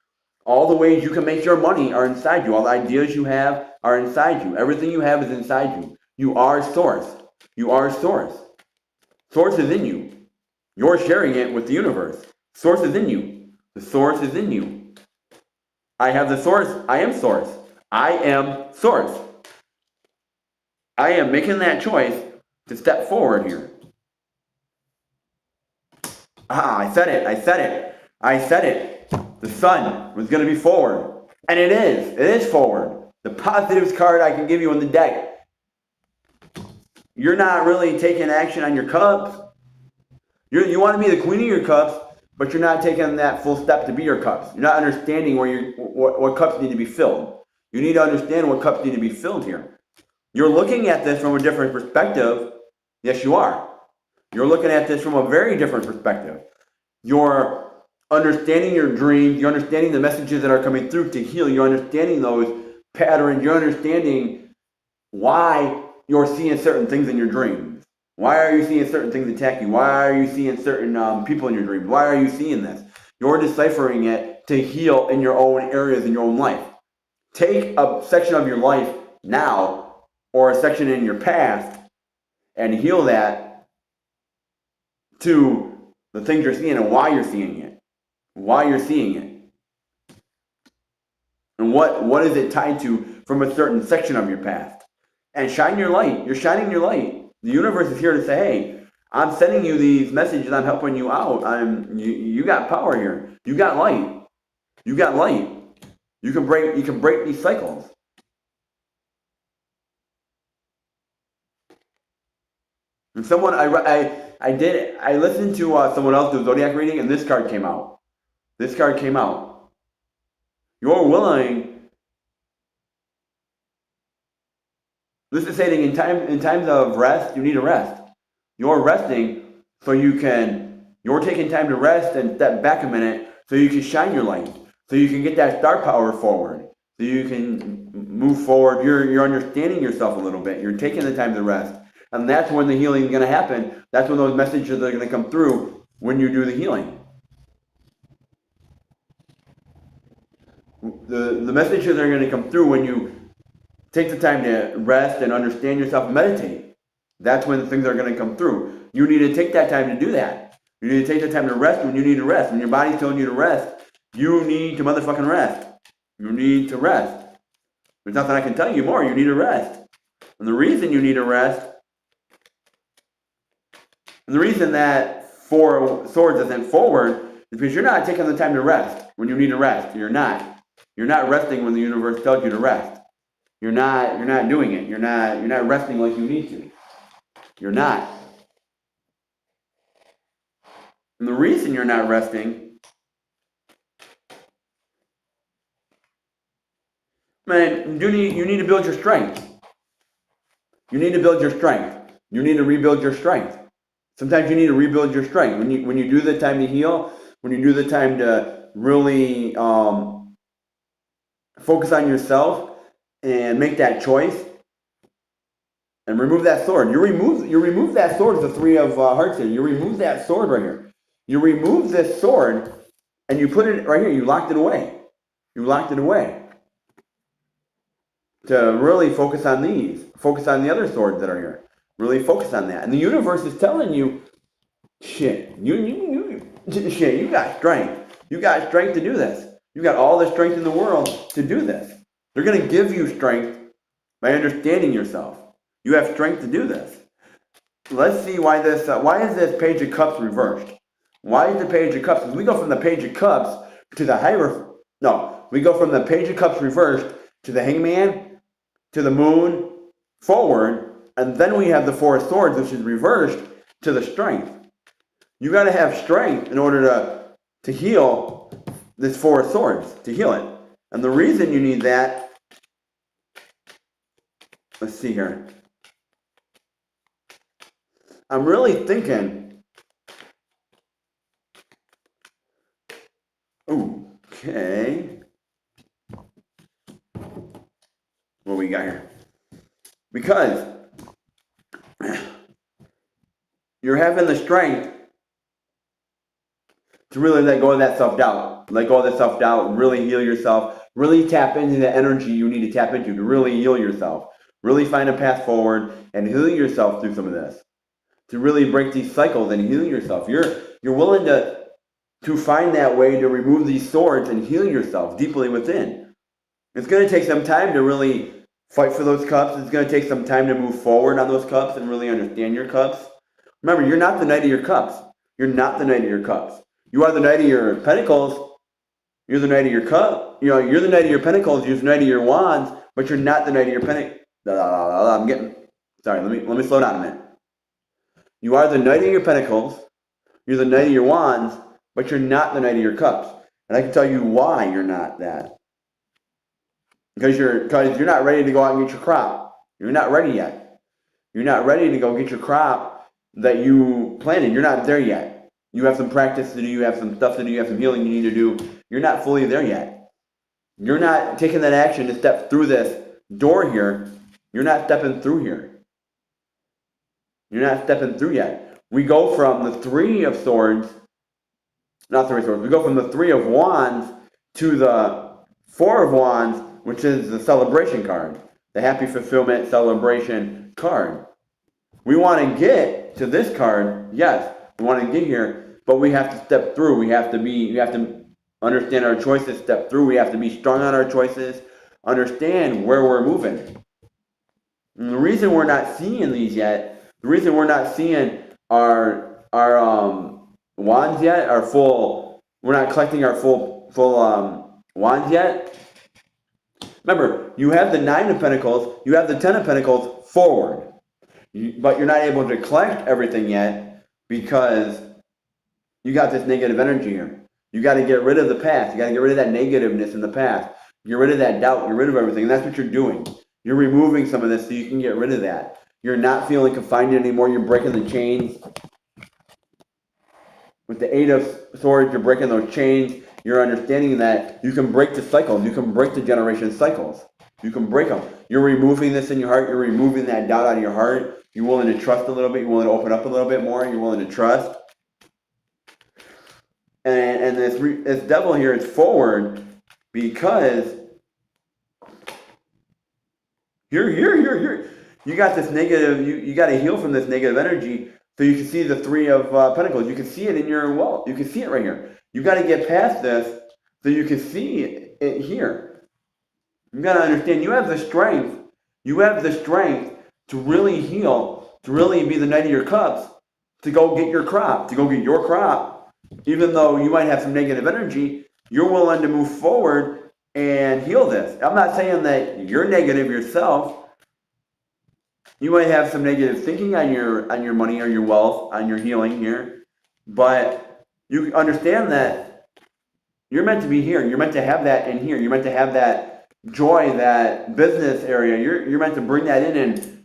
All the ways you can make your money are inside you. All the ideas you have are inside you. Everything you have is inside you. You are Source. You are Source. Source is in you. You're sharing it with the universe. Source is in you. The Source is in you. I have the Source. I am Source. I am Source. I am making that choice to step forward here. I said it. The Sun was going to be forward. And it is. It is forward. The positives card I can give you in the deck. You're not really taking action on your cups. You want to be the Queen of your cups, but you're not taking that full step to be your cups. You're not understanding what cups need to be filled. You need to understand what cups need to be filled here. You're looking at this from a different perspective. Yes, you are. You're looking at this from a very different perspective. You're understanding your dreams. You're understanding the messages that are coming through to heal. You're understanding those patterns. You're understanding why you're seeing certain things in your dreams. Why are you seeing certain things attack you? Why are you seeing certain people in your dreams? Why are you seeing this? You're deciphering it to heal in your own areas in your own life. Take a section of your life now or a section in your past and heal that to the things you're seeing and why you're seeing it. Why you're seeing it. And what is it tied to from a certain section of your past. And shine your light. You're shining your light. The universe is here to say, hey, I'm sending you these messages. I'm helping you out. You got power here. You got light. You got light. You can break these cycles. And I listened to someone else do a zodiac reading, and this card came out. This card came out. You're willing. This is saying in times of rest, you need a rest. You're resting so you're taking time to rest and step back a minute so you can shine your light, so you can get that star power forward, so you can move forward. You're understanding yourself a little bit. You're taking the time to rest. And that's when the healing is going to happen. That's when those messages are going to come through when you do the healing. The messages are going to come through when you take the time to rest and understand yourself and meditate. That's when things are going to come through. You need to take that time to do that. You need to take the time to rest when you need to rest. When your body's telling you to rest, you need to motherfucking rest. You need to rest. There's nothing I can tell you more. You need to rest. And the reason you need to rest, and the reason that 4 of Swords isn't forward is because you're not taking the time to rest when you need to rest. You're not. You're not resting when the universe tells you to rest. You're not doing it. You're not resting like you need to. You're not. And the reason you're not resting, man, you need to build your strength. You need to build your strength. You need to rebuild your strength. Sometimes you need to rebuild your strength. When you do the time to heal, when you do the time to really focus on yourself and make that choice and remove that sword. You remove that sword, the 3 of Hearts here. You remove that sword right here. You remove this sword and you put it right here. You locked it away. You locked it away. To really focus on these. Focus on the other swords that are here. Really focus on that. And the universe is telling you, shit, you got strength. You got strength to do this. You got all the strength in the world to do this. They're going to give you strength by understanding yourself. You have strength to do this. Let's see why is this Page of Cups reversed? Why is the Page of Cups? Because we go from the Page of Cups to the Hierophant. No, we go from the Page of Cups reversed to the Hangman, to the Moon, forward, and then we have the 4 of Swords, which is reversed, to the Strength. You got to have strength in order to heal this 4 of Swords, to heal it. And the reason you need that, let's see here. I'm really thinking, okay, what we got here? Because you're having the strength to really let go of that self-doubt. Let go of that self-doubt, really heal yourself, really tap into the energy you need to tap into to really heal yourself. Really find a path forward and heal yourself through some of this. To really break these cycles and heal yourself. You're willing to find that way to remove these swords and heal yourself deeply within. It's going to take some time to really fight for those cups. It's going to take some time to move forward on those cups and really understand your cups. Remember, you're not the Knight of your cups. You're not the Knight of your cups. You are the Knight of your Pentacles. You're the Knight of your cup. You're the Knight of your Pentacles. You're the Knight of your Wands, but you're not the Knight of your Pentacles. Sorry, let me slow down a minute. You are the Knight of your Pentacles. You're the Knight of your Wands, but you're not the Knight of your Cups. And I can tell you why you're not that. Because you're not ready to go out and get your crop. You're not ready yet. You're not ready to go get your crop that you planted. You're not there yet. You have some practice to do. You have some stuff to do. You have some healing you need to do. You're not fully there yet. You're not taking that action to step through this door here. You're not stepping through here. You're not stepping through yet. We go from the 3 of Swords, not 3 of Swords, we go from the 3 of Wands to the 4 of Wands, which is the celebration card, the happy fulfillment celebration card. We want to get to this card, yes, we want to get here, but we have to step through. We have to understand our choices, step through. We have to be strong on our choices. understand where we're moving. And the reason we're not seeing these yet, the reason we're not seeing our wands yet, our full, we're not collecting our full wands yet. Remember, you have the 9 of Pentacles, you have the 10 of Pentacles forward, but you're not able to collect everything yet because you got this negative energy here. You got to get rid of the past. You got to get rid of that negativeness in the past. Get rid of that doubt. Get rid of everything. And that's what you're doing. You're removing some of this so you can get rid of that. You're not feeling confined anymore. You're breaking the chains. With the 8 of Swords, you're breaking those chains. You're understanding that you can break the cycles. You can break the generation cycles. You can break them. You're removing this in your heart. You're removing that doubt out of your heart. You're willing to trust a little bit. You're willing to open up a little bit more. You're willing to trust. And this devil here is forward because you got this negative, you got to heal from this negative energy so you can see the 3 of Pentacles. You can see it in your wealth. You can see it right here. You got to get past this so you can see it here. You got to understand you have the strength. You have the strength to really heal, to really be the Knight of your Cups, to go get your crop, Even though you might have some negative energy, you're willing to move forward and heal this. I'm not saying that you're negative yourself. You might have some negative thinking on your money or your wealth, on your healing here, but you understand that you're meant to be here. You're meant to have that in here. You're meant to have that joy, that business area. You're meant to bring that in, and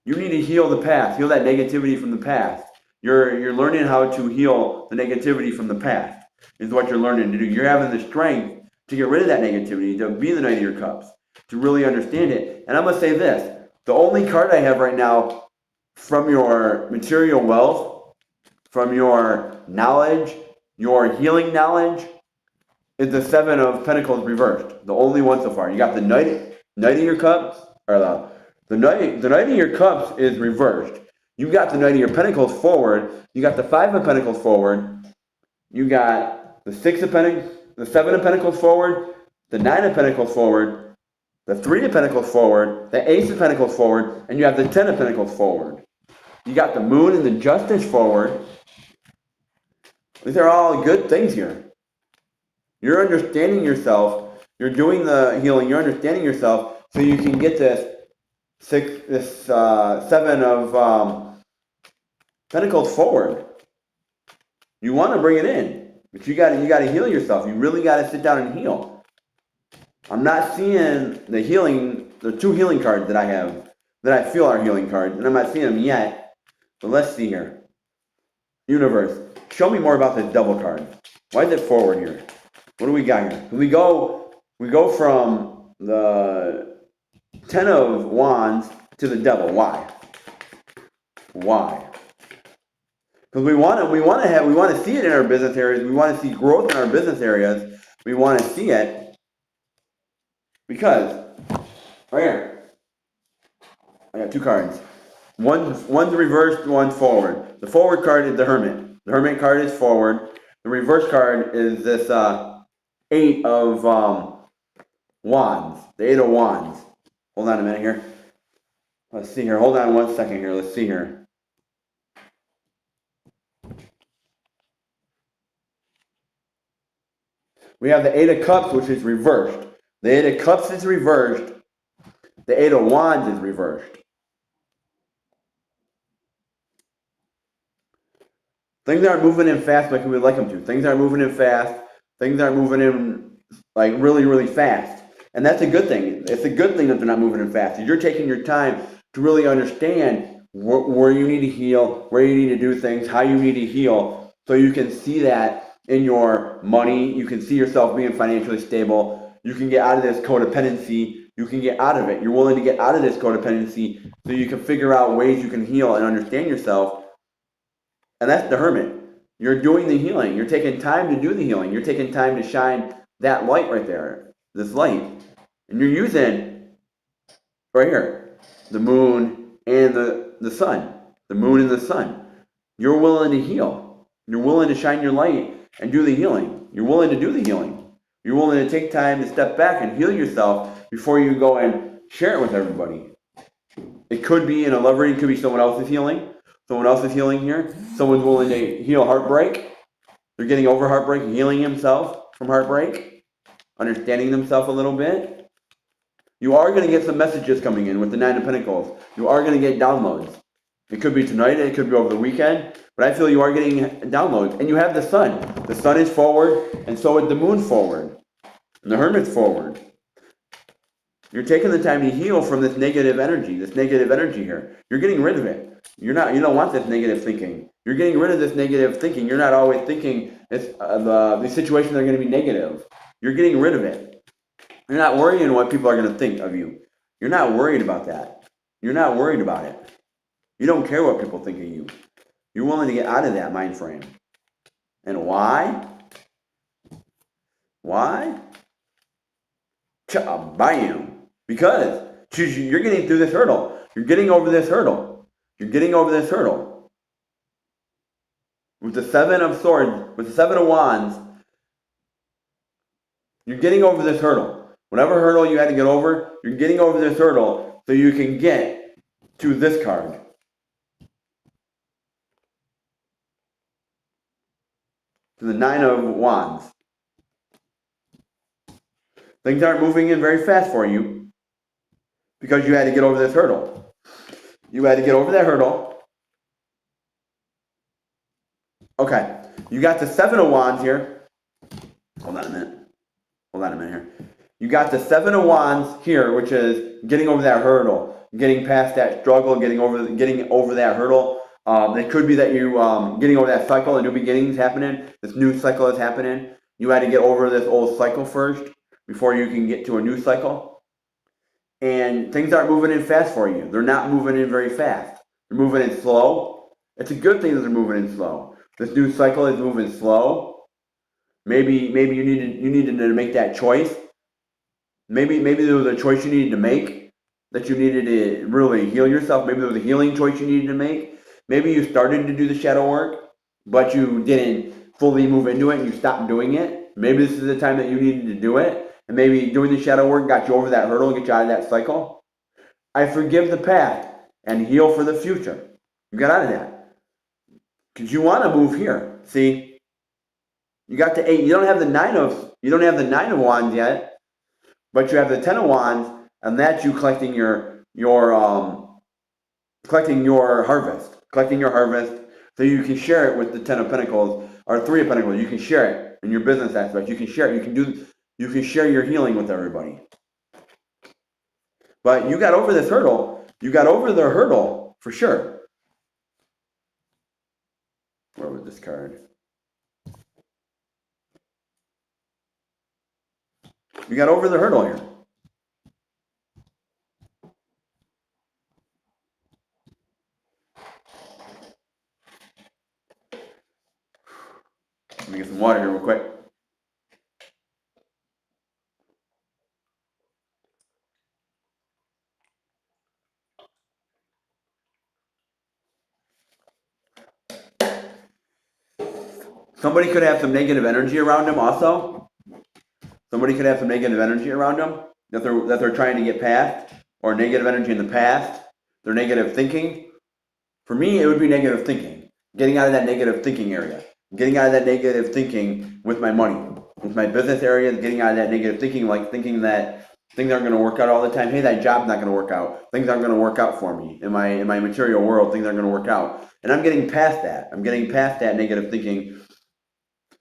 you need to heal the past, heal that negativity from the past. You're learning how to heal the negativity from the past, is what you're learning to do. You're having the strength to get rid of that negativity, to be the Knight of your Cups, to really understand it. And I'm going to say this, the only card I have right now from your material wealth, from your knowledge, your healing knowledge, is the 7 of Pentacles reversed. The only one so far. You got the Knight of your Cups, or the Knight of your Cups is reversed. You got the Knight of your Pentacles forward. You got the 5 of Pentacles forward. You got the 6 of Pentacles, the 7 of Pentacles forward, the 9 of Pentacles forward, the 3 of Pentacles forward, the Ace of Pentacles forward, and you have the 10 of Pentacles forward. You got the Moon and the Justice forward. These are all good things here. You're understanding yourself. You're doing the healing. You're understanding yourself so you can get this 7 of Pentacles forward. You want to bring it in, but you got to heal yourself. You really got to sit down and heal. I'm not seeing the healing. The 2 healing cards that I have that I feel are healing cards, and I'm not seeing them yet. But let's see here. Universe, show me more about this Devil card. Why is it forward here? What do we got here? We go from the 10 of Wands to the Devil. Why? Why? Because we want to see it in our business areas. We want to see growth in our business areas. We want to see it because right here, I got 2 cards. One's reversed, one's forward. The forward card is the Hermit. The Hermit card is forward. The reverse card is this 8 of Wands. The 8 of Wands. Hold on a minute here. Let's see here. Hold on 1 second here. Let's see here. We have the 8 of Cups, which is reversed. The 8 of Cups is reversed. The 8 of Wands is reversed. Things aren't moving in fast like we would like them to. Things aren't moving in fast. Things aren't moving in like really, really fast. And that's a good thing. It's a good thing that they're not moving in fast. You're taking your time to really understand where you need to heal, where you need to do things, how you need to heal, so you can see that in your money. You can see yourself being financially stable. You can get out of this codependency. You can get out of it. You're willing to get out of this codependency so you can figure out ways you can heal and understand yourself. And that's the Hermit. You're doing the healing. You're taking time to do the healing. You're taking time to shine that light right there, this light. And you're using, right here, the Moon and the Sun. The Moon and the Sun. You're willing to heal. You're willing to shine your light and do the healing. You're willing to do the healing. You're willing to take time to step back and heal yourself before you go and share it with everybody. It could be in a love reading, it could be someone else's healing. Someone else is healing here. Someone's willing to heal heartbreak. They're getting over heartbreak, healing himself from heartbreak, understanding themselves a little bit. You are going to get some messages coming in with the Nine of Pentacles. You are going to get downloads. It could be tonight, it could be over the weekend, but I feel you are getting downloads. And you have the sun. The sun is forward, and so is the moon forward. And the hermit's forward. You're taking the time to heal from this negative energy here. You're getting rid of it. You don't want this negative thinking. You're getting rid of this negative thinking. You're not always thinking the situations are going to be negative. You're getting rid of it. You're not worrying what people are going to think of you. You're not worried about that. You're not worried about it. You don't care what people think of you. You're willing to get out of that mind frame. And why? Why? Bam. Because you're getting through this hurdle. You're getting over this hurdle. You're getting over this hurdle. With the Seven of Swords, with the Seven of Wands, you're getting over this hurdle. Whatever hurdle you had to get over, you're getting over this hurdle so you can get to this card. To the Nine of Wands. Things aren't moving in very fast for you because you had to get over this hurdle. You had to get over that hurdle. Okay, you got the Seven of Wands here. Hold on a minute here. You got the Seven of Wands here, which is getting over that hurdle, getting past that struggle, getting over that hurdle. It could be that you getting over that cycle, a new beginning is happening. This new cycle is happening. You had to get over this old cycle first before you can get to a new cycle. And things aren't moving in fast for you. They're not moving in very fast. They're moving in slow. It's a good thing that they're moving in slow. This new cycle is moving slow. Maybe you needed to make that choice. Maybe there was a choice you needed to make, that you needed to really heal yourself. Maybe there was a healing choice you needed to make. Maybe you started to do the shadow work, but you didn't fully move into it and you stopped doing it. Maybe this is the time that you needed to do it. And maybe doing the shadow work got you over that hurdle and get you out of that cycle. I forgive the past and heal for the future. You got out of that. Because you want to move here. See? You got the 8. You don't have the 9 of Wands yet, but you have the 10 of Wands, and that's you collecting your harvest. Collecting your harvest so you can share it with the 10 of Pentacles or 3 of Pentacles. You can share it in your business aspect. You can share it. You can share your healing with everybody. But you got over this hurdle. You got over the hurdle for sure. Where was this card? You got over the hurdle here. Let me get some water here real quick. Somebody could have some negative energy around them also. Somebody could have some negative energy around them that they're trying to get past, or negative energy in the past. Their negative thinking. For me, it would be negative thinking. Getting out of that negative thinking area. Getting out of that negative thinking with my money. With my business areas, getting out of that negative thinking, like thinking that things aren't going to work out all the time. Hey, that job's not going to work out. Things aren't going to work out for me. In my material world, things aren't going to work out. And I'm getting past that. I'm getting past that negative thinking.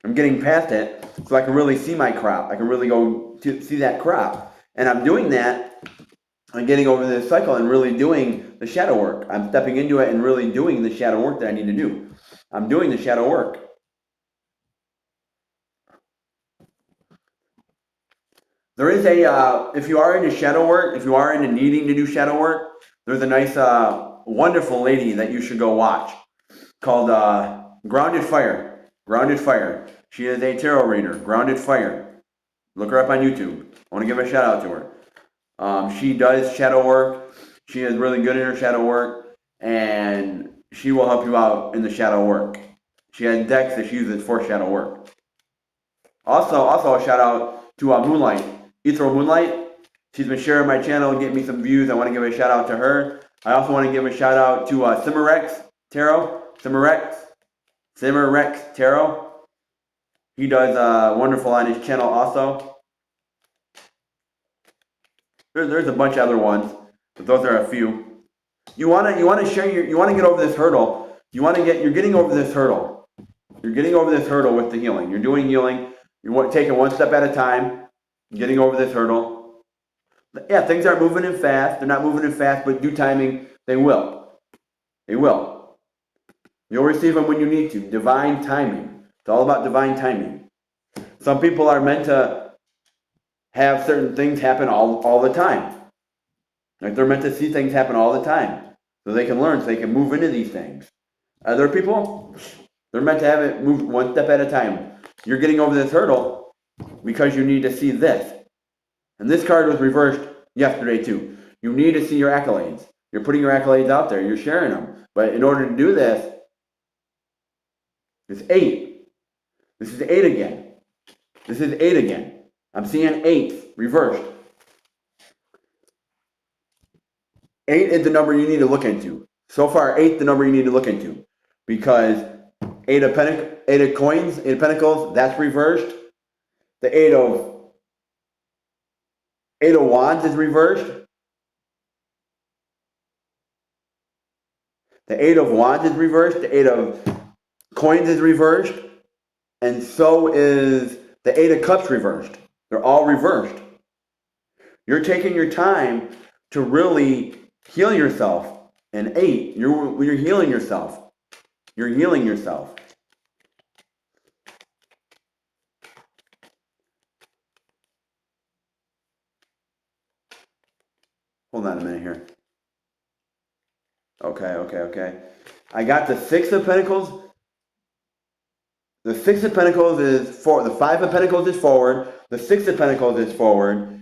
I'm getting past it so I can really see my crop. I can really go to see that crop. And I'm doing that. I'm getting over this cycle and really doing the shadow work. I'm stepping into it and really doing the shadow work that I need to do. I'm doing the shadow work. There is if you are into shadow work, if you are into needing to do shadow work, there's a nice, wonderful lady that you should go watch called Grounded Fire. Grounded Fire. She is a tarot reader. Grounded Fire. Look her up on YouTube. I want to give a shout out to her. She does shadow work. She is really good in her shadow work, and she will help you out in the shadow work. She has decks that she uses for shadow work. Also a shout out to Moonlight, Ethereal Moonlight. She's been sharing my channel and getting me some views. I want to give a shout out to her. I also want to give a shout out to Cimarex Tarot. Cimarex Tarot. He does wonderful on his channel also. There's a bunch of other ones, but those are a few. You want to get over this hurdle. You're getting over this hurdle. You're getting over this hurdle with the healing. You're doing healing. You're taking one step at a time. Getting over this hurdle. Yeah, things aren't moving in fast. They're not moving in fast, but due timing, they will. They will. You'll receive them when you need to. Divine timing. It's all about divine timing. Some people are meant to have certain things happen all the time. Like they're meant to see things happen all the time. So they can learn, so they can move into these things. Other people, they're meant to have it move one step at a time. You're getting over this hurdle because you need to see this. And this card was reversed yesterday too. You need to see your accolades. You're putting your accolades out there. You're sharing them. But in order to do this, it's 8. This is 8 again. This is 8 again. I'm seeing 8 reversed. 8 is the number you need to look into. So far, 8 the number you need to look into. Because 8 of coins, 8 of pentacles, that's reversed. The 8 of wands is reversed. The 8 of wands is reversed. The 8 of coins is reversed. And so is the 8 of cups reversed. They're all reversed. You're taking your time to really heal yourself. And 8, you're healing yourself. You're healing yourself. Hold on a minute here. Okay. I got the 6 of pentacles. The 6 of pentacles is forward. The 5 of pentacles is forward. The 6 of pentacles is forward.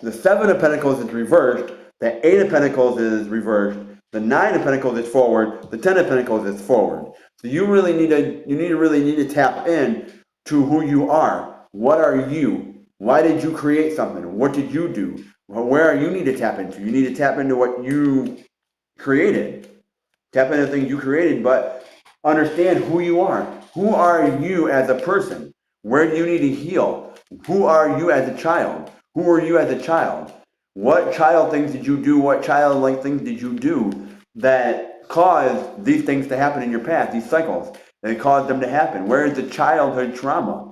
The 7 of pentacles is reversed. The 8 of pentacles is reversed. The 9 of pentacles is forward. The 10 of pentacles is forward. So you really need to tap in to who you are. What are you? Why did you create something? What did you do? Where you need to tap into? You need to tap into what you created. Tap into things you created, but understand who you are. Who are you as a person? Where do you need to heal? Who are you as a child? Who were you as a child? What child things did you do? What childlike things did you do that caused these things to happen in your past, these cycles, that caused them to happen? Where is the childhood trauma?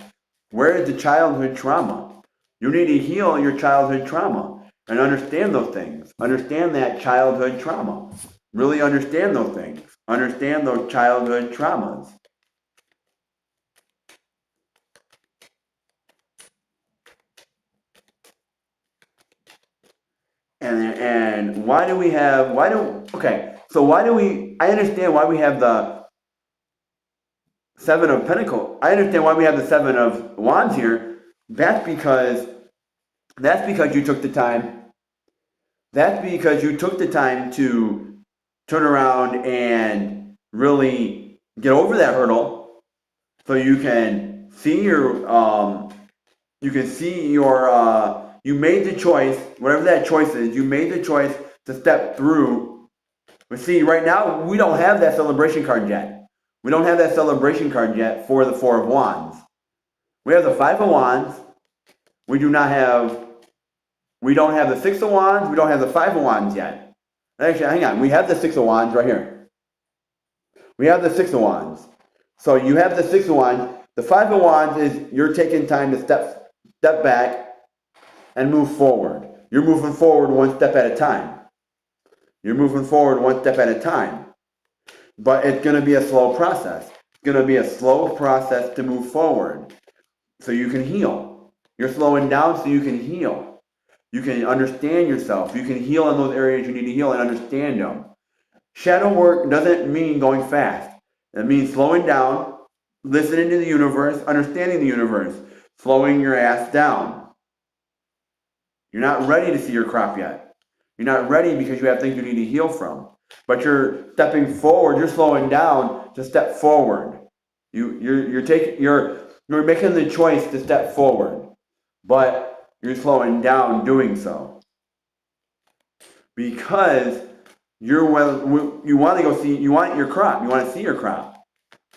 Where is the childhood trauma? You need to heal your childhood trauma and understand those things. Understand that childhood trauma. Really understand those things. Understand those childhood traumas. And why do we have, I understand why we have the 7 of Pentacles. I understand why we have the 7 of Wands here. That's because you took the time. That's because you took the time to turn around and really get over that hurdle so you can see you made the choice, whatever that choice is, you made the choice to step through. But see, right now, we don't have that celebration card yet. We don't have that celebration card yet for the 4 of Wands. We have the 5 of Wands. We don't have the 6 of Wands. We don't have the 5 of Wands yet. Actually, hang on. We have the 6 of Wands right here. We have the 6 of Wands. So you have the 6 of Wands. The 5 of Wands is you're taking time to step back and move forward. You're moving forward one step at a time. You're moving forward one step at a time. But it's going to be a slow process. It's going to be a slow process to move forward so you can heal. You're slowing down so you can heal. You can understand yourself. You can heal in those areas you need to heal and understand them. Shadow work doesn't mean going fast. It means slowing down, listening to the universe, understanding the universe, slowing your ass down. You're not ready to see your crop yet. You're not ready because you have things you need to heal from. But you're stepping forward. You're slowing down to step forward. You're making the choice to step forward. but you're slowing down doing so. Because you want to go see, you want your crop, you want to see your crop.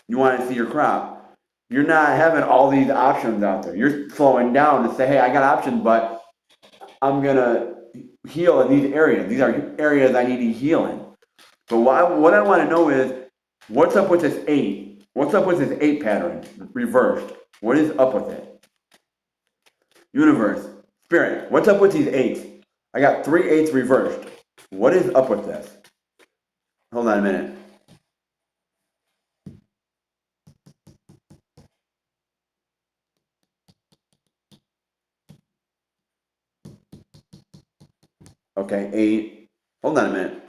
You want to see your crop. You're not having all these options out there. You're slowing down to say, hey, I got options, but I'm going to heal in these areas. These are areas I need to heal in. But what I want to know is, what's up with this 8? What's up with this 8 pattern, reversed? What is up with it? Universe, Spirit, what's up with these 8s? I got 3 8s reversed. What is up with this? Hold on a minute. Okay, 8. Hold on a minute.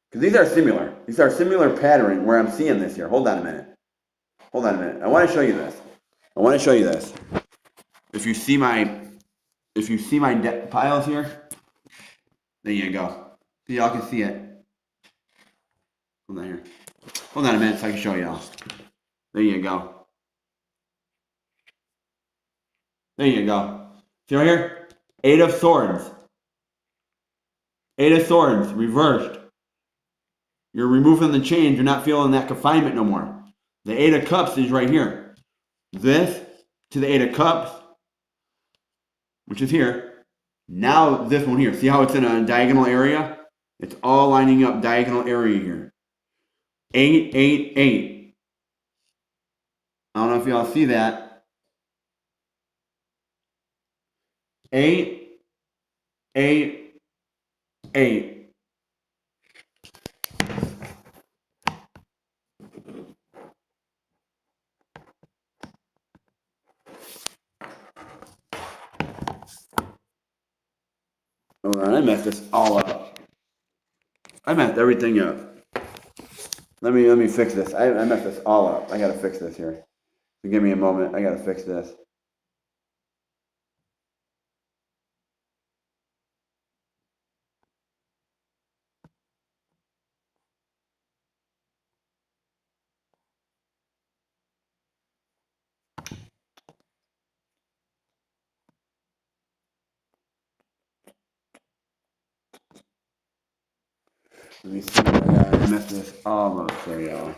Because these are similar. These are similar pattern where I'm seeing this here. Hold on a minute. Hold on a minute. I want to show you this. I want to show you this. If you see my piles here, there you go. So y'all can see it. Hold on here. Hold on a minute so I can show y'all. There you go. There you go. See right here? 8 of Swords. 8 of Swords, reversed. You're removing the chains. You're not feeling that confinement no more. The 8 of Cups is right here. This to the 8 of Cups, which is here. Now this one here. See how it's in a diagonal area? It's all lining up diagonal area here. 8, 8, 8. I don't know if y'all see that. 8, 8, 8. Hold on, I messed this all up. I messed everything up. Let me fix this. I messed this all up. I gotta fix this here. So give me a moment. I gotta fix this. Let me see what I got. I messed this all up for y'all.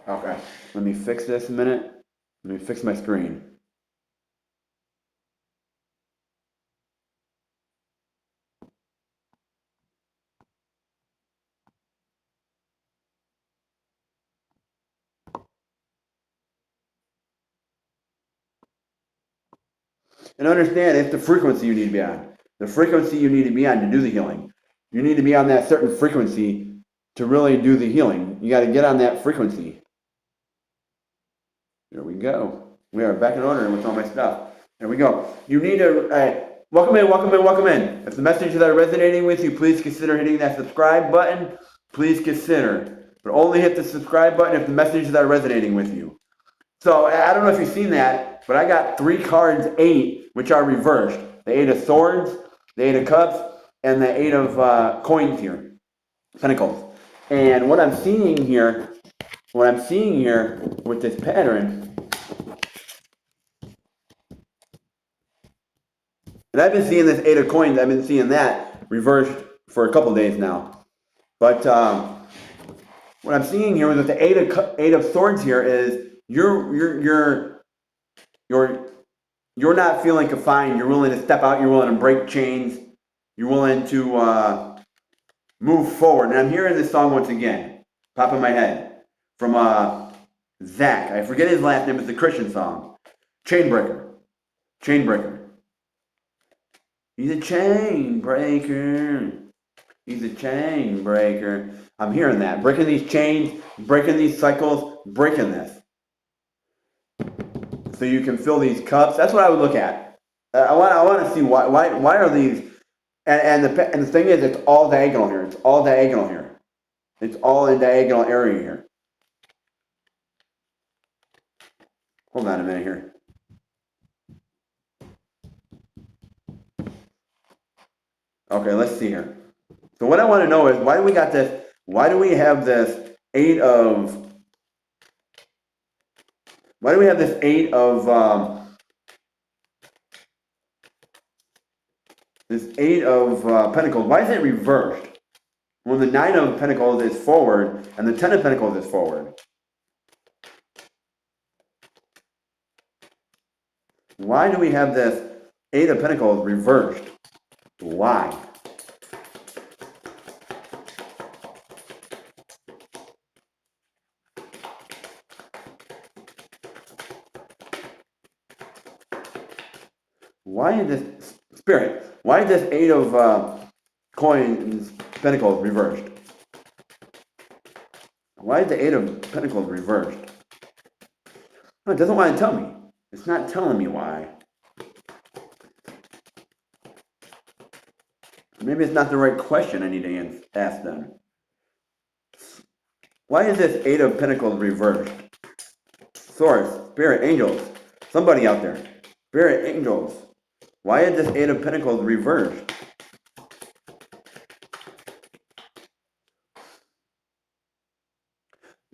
Okay. Let me fix this a minute. Let me fix my screen. And understand, it's the frequency you need to be on. The frequency you need to be on to do the healing. You need to be on that certain frequency to really do the healing. You got to get on that frequency. There we go. We are back in order with all my stuff. There we go. You need to, welcome in, welcome in, welcome in. If the messages are resonating with you, please consider hitting that subscribe button. Please consider. But only hit the subscribe button if the messages are resonating with you. So, I don't know if you've seen that, but I got 3 cards, 8, which are reversed. The 8 of Swords, the 8 of Cups, and the 8 of coins here. Pentacles. And what I'm seeing here with this pattern, and I've been seeing this 8 of coins, I've been seeing that reversed for a couple days now. But what I'm seeing here with the 8 of Swords here is you're not feeling confined. You're willing to step out. You're willing to break chains. You're willing to move forward. And I'm hearing this song once again, pop in my head, from Zach. I forget his last name. It's a Christian song. Chainbreaker. Chainbreaker. He's a chain breaker. He's a chain breaker. I'm hearing that. Breaking these chains, breaking these cycles, breaking this. So you can fill these cups. That's what I would look at. I want to see why are these, and the thing is, it's all diagonal here. It's all diagonal here. It's all in diagonal area here. Hold on a minute here. Okay, let's see here. So what I want to know is, why do we got this? Why do we have this 8 of? Why do we have this Eight of Pentacles? Why is it reversed? Well, the Nine of Pentacles is forward, and the Ten of Pentacles is forward. Why do we have this Eight of Pentacles reversed? Why? Why is this, Spirit, why is this Eight of Pentacles reversed? Why is the Eight of Pentacles reversed? No, it doesn't want to tell me. It's not telling me why. Maybe it's not the right question I need to ask them. Why is this Eight of Pentacles reversed? Source, Spirit, Angels, somebody out there. Spirit, Angels. Why is this Eight of Pentacles reversed?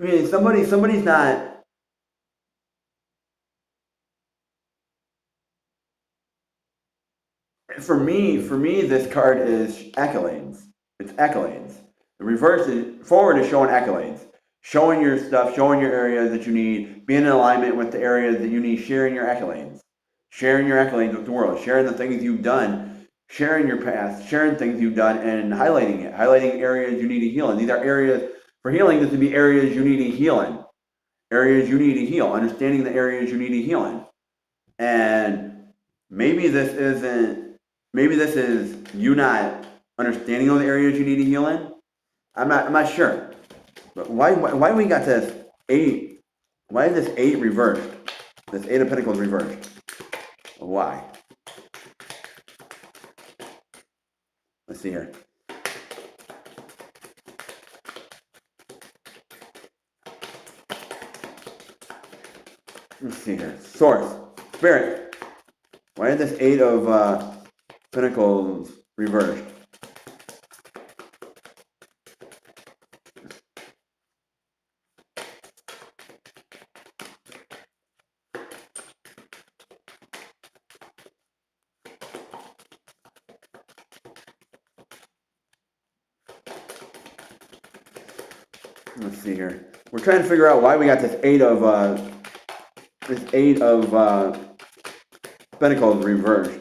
I mean, somebody's not. For me, this card is accolades. It's accolades. The reverse is forward is showing accolades, showing your stuff, showing your areas that you need, being in alignment with the areas that you need, sharing your accolades with the world, sharing the things you've done, sharing your past, sharing things you've done, and highlighting it, highlighting areas you need to heal in. These are areas for healing. This would be areas you need to heal in, areas you need to heal, understanding the areas you need to heal in, and maybe this is you not understanding those areas you need to heal in. I'm not sure. But why we got this 8? Why is this 8 reversed? This 8 of Pentacles reversed. Why? Let's see here. Let's see here. Source, Spirit. Why is this 8 of Pentacles reversed? Let's see here. We're trying to figure out why we got this 8 of Pentacles reversed.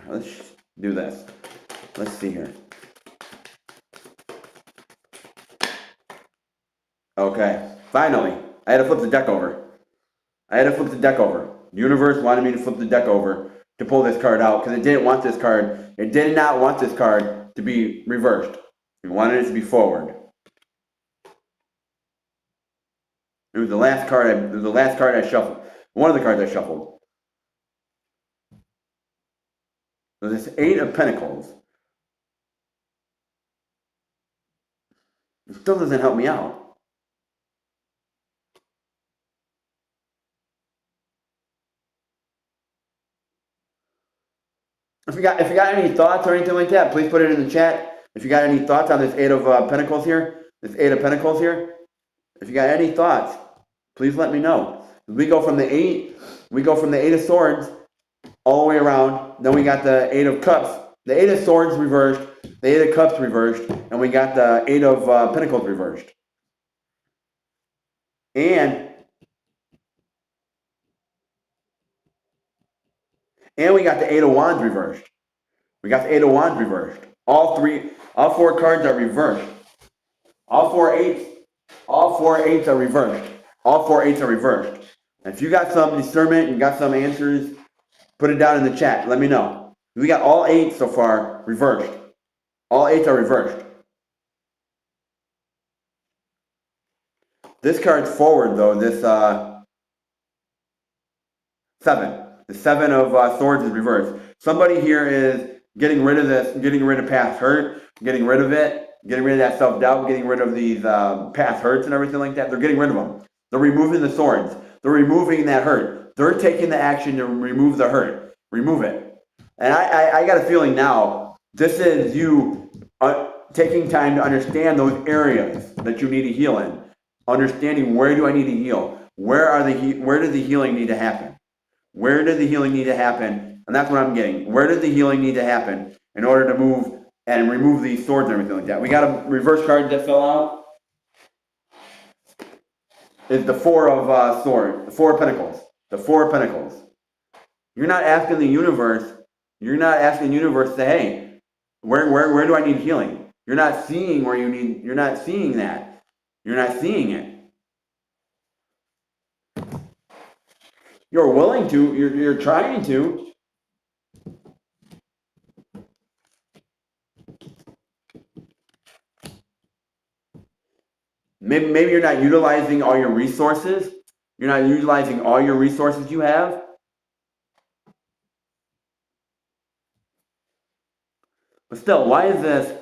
Let's do this. Let's see here. Okay, finally, I had to flip the deck over. The universe wanted me to flip the deck over to pull this card out because it didn't want this card. It did not want this card to be reversed. It wanted it to be forward. It was the last card. I shuffled. One of the cards I shuffled. So this 8 of Pentacles. It still doesn't help me out. If you got any thoughts or anything like that, please put it in the chat. If you got any thoughts on this 8 of Pentacles here, if you got any thoughts, please let me know. We go from the 8 of Swords all the way around. Then we got the 8 of Cups. The 8 of Swords reversed, the 8 of Cups reversed, and we got the 8 of Pentacles reversed. And we got the 8 of Wands reversed. All 4 cards are reversed. All four eights are reversed. If you got some discernment and got some answers, put it down in the chat. Let me know. We got all 8 so far reversed. All 8s are reversed. This card's forward though. This 7. The 7 of Swords is reversed. Somebody here is getting rid of this, getting rid of past hurt, getting rid of it, getting rid of that self-doubt, getting rid of these past hurts and everything like that. They're getting rid of them. They're removing the swords. They're removing that hurt. They're taking the action to remove the hurt. Remove it. And I got a feeling now, this is you taking time to understand those areas that you need to heal in. Understanding, where do I need to heal? Where does the healing need to happen? Where did the healing need to happen? And that's what I'm getting. Where did the healing need to happen in order to move and remove these swords and everything like that? We got a reverse card that fell out. Is the Four of Swords, the Four of Pentacles. The Four of Pentacles. You're not asking the universe, to say, hey, where do I need healing? You're not seeing where you need, you're not seeing that. You're not seeing it. You're willing to, you're trying to. Maybe you're not utilizing all your resources. You're not utilizing all your resources you have. But still, why is this?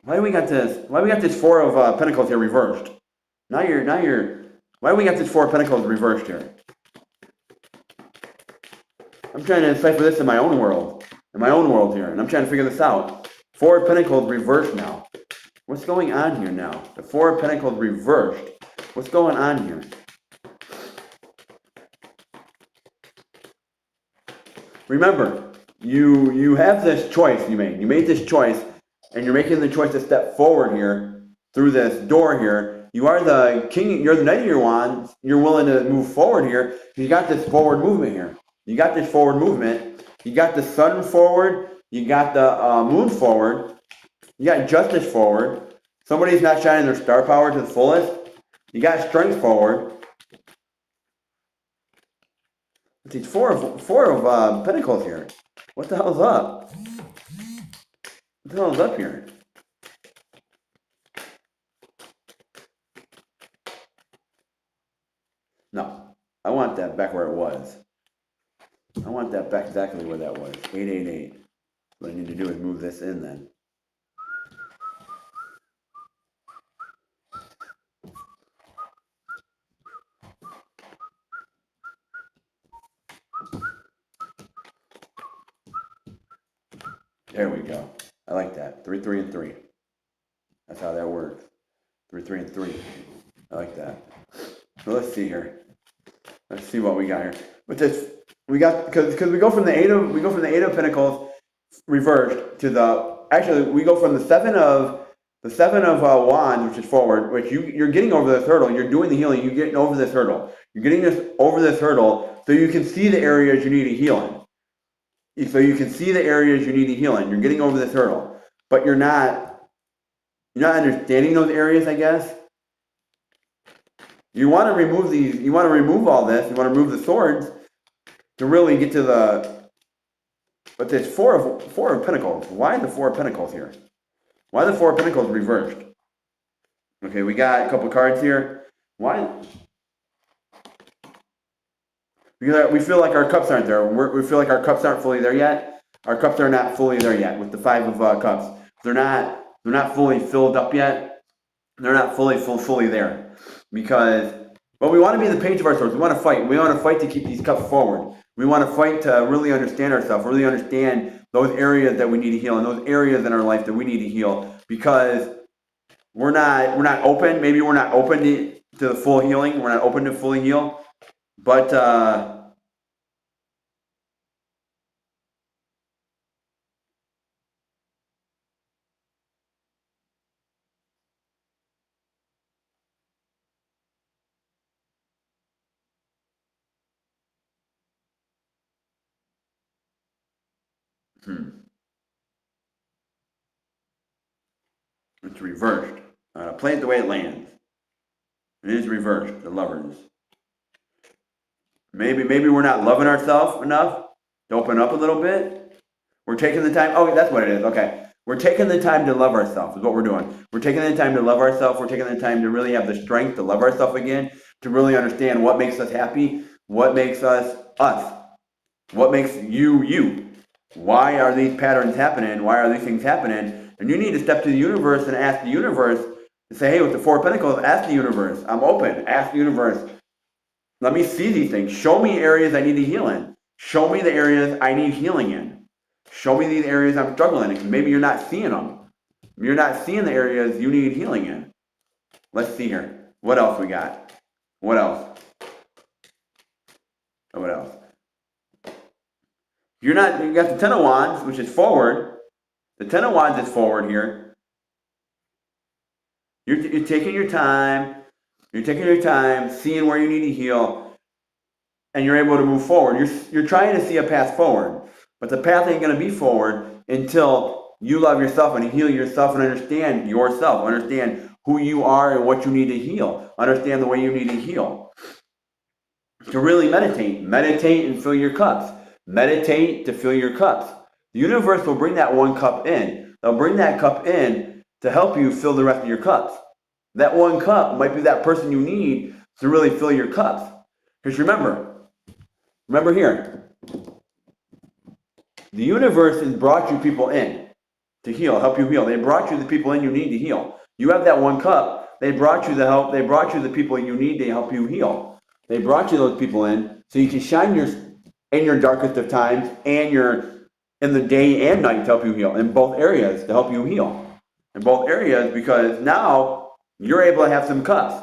Why do we got this? Why do we got this Four of Pentacles here reversed? Why do we got this Four of Pentacles reversed here? I'm trying to decipher this in my own world here, and I'm trying to figure this out. Four of Pentacles reversed now. What's going on here now? The Four of Pentacles reversed. What's going on here? Remember, you have this choice you made. You made this choice, and you're making the choice to step forward here through this door here. You are the king. You're the Knight of your Wands. You're willing to move forward here. You got this forward movement here. You got this forward movement. You got the sun forward. You got the moon forward. You got justice forward. Somebody's not shining their star power to the fullest. You got strength forward. These four of Pentacles here. What the hell's up? What the hell's up here? No, I want that back where it was. I want that back exactly where that was. 888. What I need to do is move this in then. There we go. I like that. 3, 3, and 3. That's how that works. 3, 3, and 3. I like that. So let's see here. Let's see what we got here. With this, we got because we go from the eight of Pentacles reversed to we go from the seven of Wands, which is forward, which you're getting over this hurdle. You're doing the healing. You're getting over this hurdle. You're getting over this hurdle so you can see the areas you need to heal in. So you can see the areas you need to heal in. You're getting over this hurdle, but you're not understanding those areas, I guess. You want to remove these. You want to remove all this. You want to remove the swords to really get to the. But there's four of Pentacles. Why the Four of Pentacles here? Why the Four of Pentacles reversed? Okay, we got a couple cards here. Why? Because we feel like our cups aren't there. We feel like our cups aren't fully there yet. Our cups are not fully there yet with the Five of Cups. They're not fully filled up yet. They're not fully there. But we want to be the Page of our Swords. We want to fight. We want to fight to keep these cups forward. We want to fight to really understand ourselves, really understand those areas that we need to heal and those areas in our life that we need to heal, because we're not open. Maybe we're not open to the full healing. We're not open to fully heal. But it's reversed. Play it the way it lands. It is reversed. The Lovers. Maybe we're not loving ourselves enough to open up a little bit. We're taking the time. Oh, that's what it is. Okay. We're taking the time to love ourselves is what we're doing. We're taking the time to love ourselves. We're taking the time to really have the strength to love ourselves again, to really understand what makes us happy, what makes us us, what makes you you. Why are these patterns happening? Why are these things happening? And you need to step to the universe and ask the universe to say, hey, with the Four of Pentacles, ask the universe. I'm open. Ask the universe. Let me see these things. Show me areas I need to heal in. Show me the areas I need healing in. Show me these areas I'm struggling in. Maybe you're not seeing them. You're not seeing the areas you need healing in. Let's see here. What else we got? What else? What else? You got the Ten of Wands, which is forward. The Ten of Wands is forward here. You're taking your time. You're taking your time, seeing where you need to heal, and you're able to move forward. You're trying to see a path forward, but the path ain't going to be forward until you love yourself and heal yourself and understand yourself, understand who you are and what you need to heal, understand the way you need to heal. To really meditate and fill your cups. Meditate to fill your cups. The universe will bring that one cup in. They'll bring that cup in to help you fill the rest of your cups. That one cup might be that person you need to really fill your cups. Because remember here, the universe has brought you people in to heal, help you heal. They brought you the people in you need to heal. You have that one cup. They brought you the help. They brought you the people you need to help you heal. They brought you those people in so you can shine in your darkest of times and in the day and night to help you heal. In both areas to help you heal. In both areas, because now you're able to have some cups.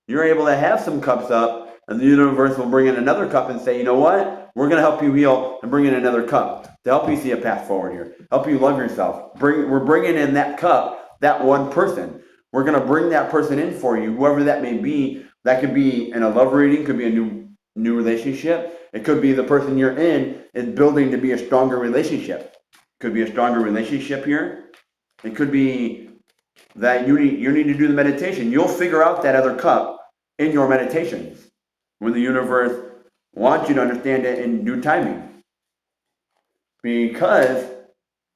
You're able to have some cups up, and the universe will bring in another cup and say, you know what? We're going to help you heal and bring in another cup to help you see a path forward here. Help you love yourself. We're bringing in that cup, that one person. We're going to bring that person in for you, whoever that may be. That could be in a love reading, could be a new relationship. It could be the person you're in is building to be a stronger relationship. Could be a stronger relationship here. It could be that you need to do the meditation. You'll figure out that other cup in your meditations when the universe wants you to understand it in due timing. Because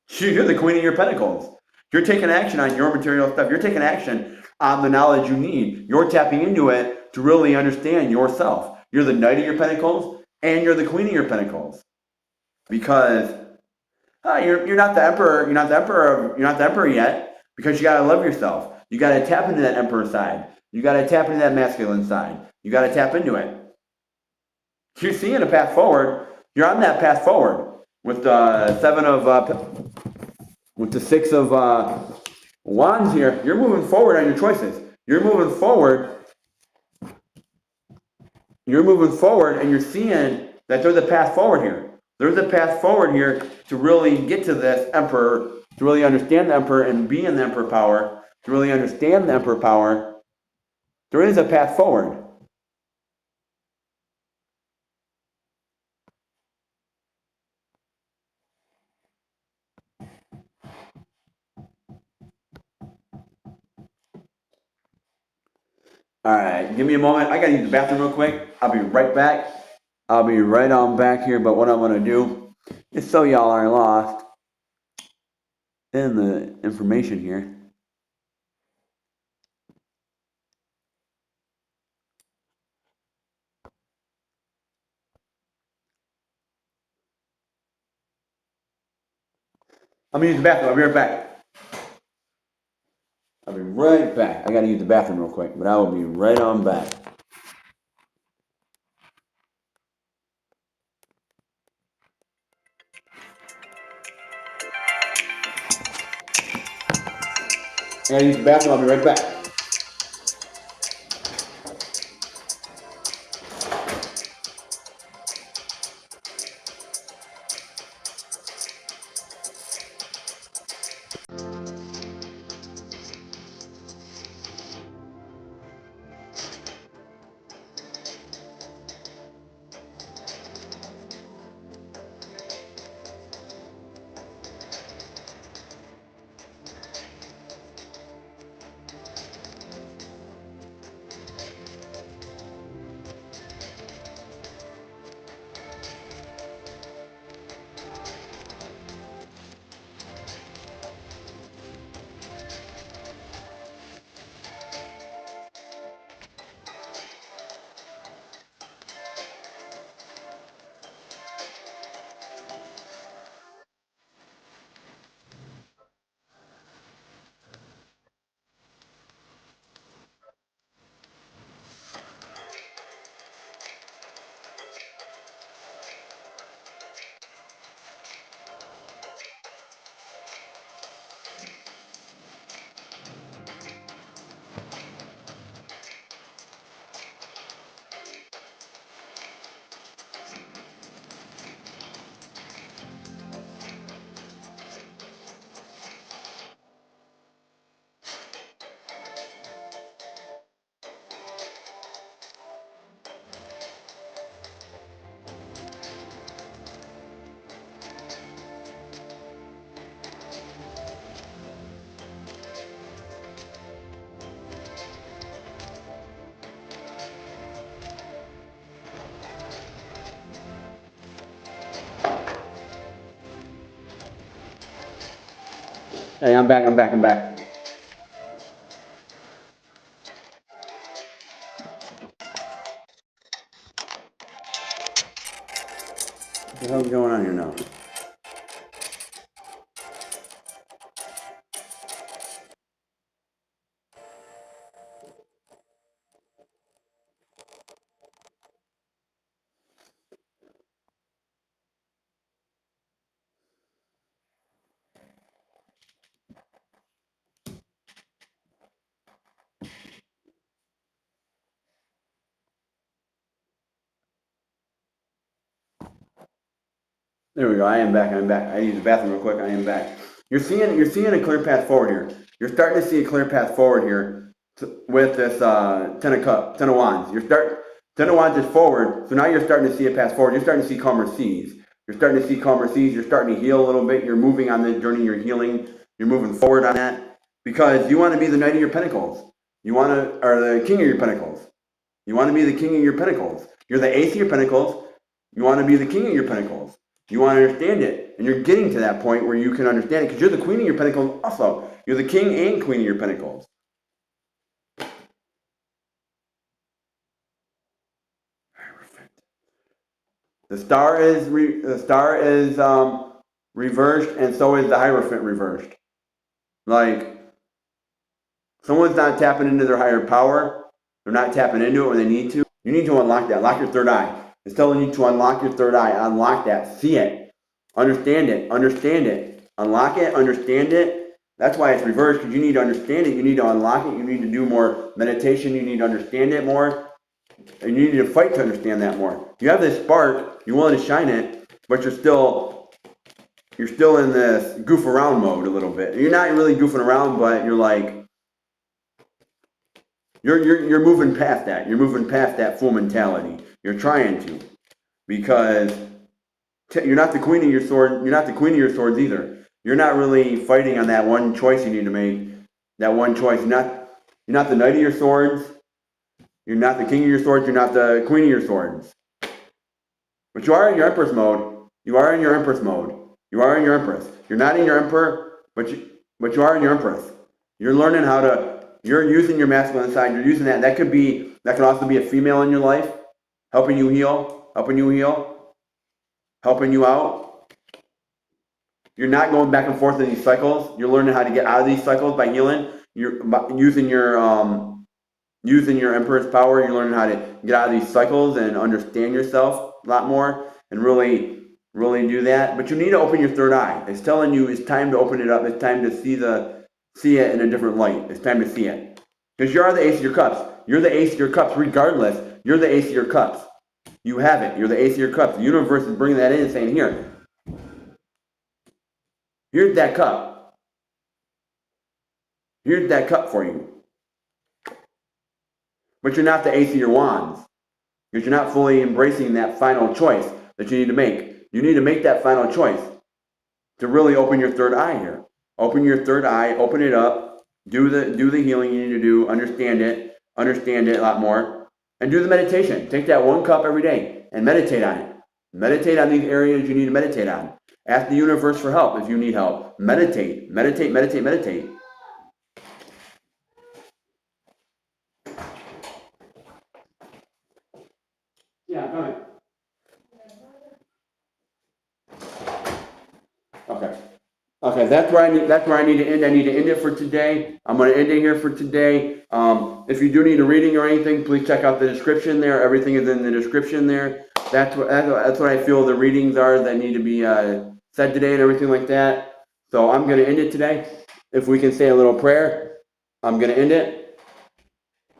you're the queen of your pentacles. You're taking action on your material stuff. You're taking action on the knowledge you need. You're tapping into it to really understand yourself. You're the knight of your pentacles and you're the queen of your pentacles. Because you're not the emperor. You're not the emperor yet. Because you gotta love yourself. You gotta tap into that emperor side. You gotta tap into that masculine side. You gotta tap into it. You're seeing a path forward. You're on that path forward with the with the Six of Wands here. You're moving forward on your choices. You're moving forward. You're moving forward, and you're seeing that there's a path forward here. There's a path forward here to really get to this emperor, to really understand the emperor and be in the emperor power, to really understand the emperor power. There is a path forward. All right, give me a moment. I gotta use the bathroom real quick. I'll be right back. I'll be right on back here, but what I'm gonna do, just so y'all aren't lost in the information here. I'm gonna use the bathroom. I'll be right back. I'll be right back. I gotta use the bathroom real quick, but I will be right on back. I gotta use the bathroom. I'll be right back. Hey, I'm back. I'm back. What the hell's going on here now? There we go. I am back. I'm back. I use the bathroom real quick. I am back. You're seeing a clear path forward here. You're starting to see a clear path forward here with this ten of wands. Ten of wands is forward, so now you're starting to see a path forward. You're starting to see calmer seas. You're starting to see calmer seas. You're starting to heal a little bit. You're moving on this journey. You're healing. You're moving forward on that because you want to be the knight of your pentacles. You want to, or the king of your pentacles. You want to be the king of your pentacles. You're the ace of your pentacles. You want to be the king of your pentacles. You want to understand it, and you're getting to that point where you can understand it because you're the queen of your pentacles also. You're the king and queen of your pentacles. The star is reversed, and so is the Hierophant reversed. Like someone's not tapping into their higher power. They're not tapping into it when they need to. You need to unlock that. Unlock your third eye. It's telling you to unlock your third eye. Unlock that. See it. Understand it. Understand it. Unlock it. Understand it. That's why it's reversed, because you need to understand it. You need to unlock it. You need to do more meditation. You need to understand it more. And you need to fight to understand that more. You have this spark. You're willing to shine it, but you're still in this goof around mode a little bit. You're not really goofing around, but you're like, you're moving past that. You're moving past that fool mentality. You're trying to, because you're not the queen of your sword. You're not the queen of your swords either. You're not really fighting on that one choice you need to make. That one choice. You're not the knight of your swords. You're not the king of your swords. You're not the queen of your swords. But you are in your empress mode. You are in your empress mode. You are in your empress. You're not in your emperor, but you are in your empress. You're learning how to. You're using your masculine side. You're using that. That can also be a female in your life, helping you heal, helping you out. You're not going back and forth in these cycles. You're learning how to get out of these cycles by healing. You're using your emperor's power. You're learning how to get out of these cycles and understand yourself a lot more and really do that. But you need to open your third eye. It's telling you it's time to open it up. It's time to see it in a different light. It's time to see it. Because you are the ace of your cups. You're the ace of your cups regardless. You're the ace of your cups. You have it. You're the ace of your cups. The universe is bringing that in and saying, here's that cup. Here's that cup for you. But you're not the ace of your wands. Because you're not fully embracing that final choice that you need to make. You need to make that final choice to really open your third eye here. Open your third eye, open it up, do the healing you need to do, understand it a lot more, and do the meditation. Take that one cup every day and meditate on it. Meditate on these areas you need to meditate on. Ask the universe for help if you need help. Meditate, meditate, meditate, meditate. Yeah, go ahead. Okay, that's where I need to end. I need to end it for today. I'm going to end it here for today. If you do need a reading or anything, please check out the description there. Everything is in the description there. That's what I feel the readings are that need to be said today and everything like that. So I'm going to end it today. If we can say a little prayer, I'm going to end it.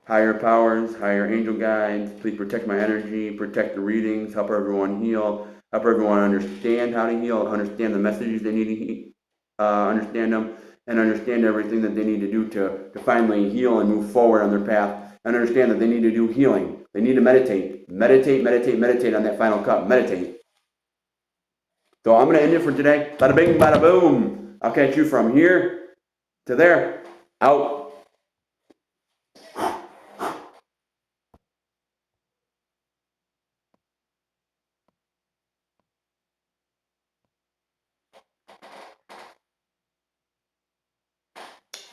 Higher powers, higher angel guides, please protect my energy, protect the readings, help everyone heal, help everyone understand how to heal, understand the messages they need to understand them, and understand everything that they need to do to finally heal and move forward on their path, and understand that they need to do healing. They need to meditate. Meditate, meditate, meditate on that final cup. Meditate. So I'm going to end it for today. Bada bing, bada boom. I'll catch you from here to there. Out.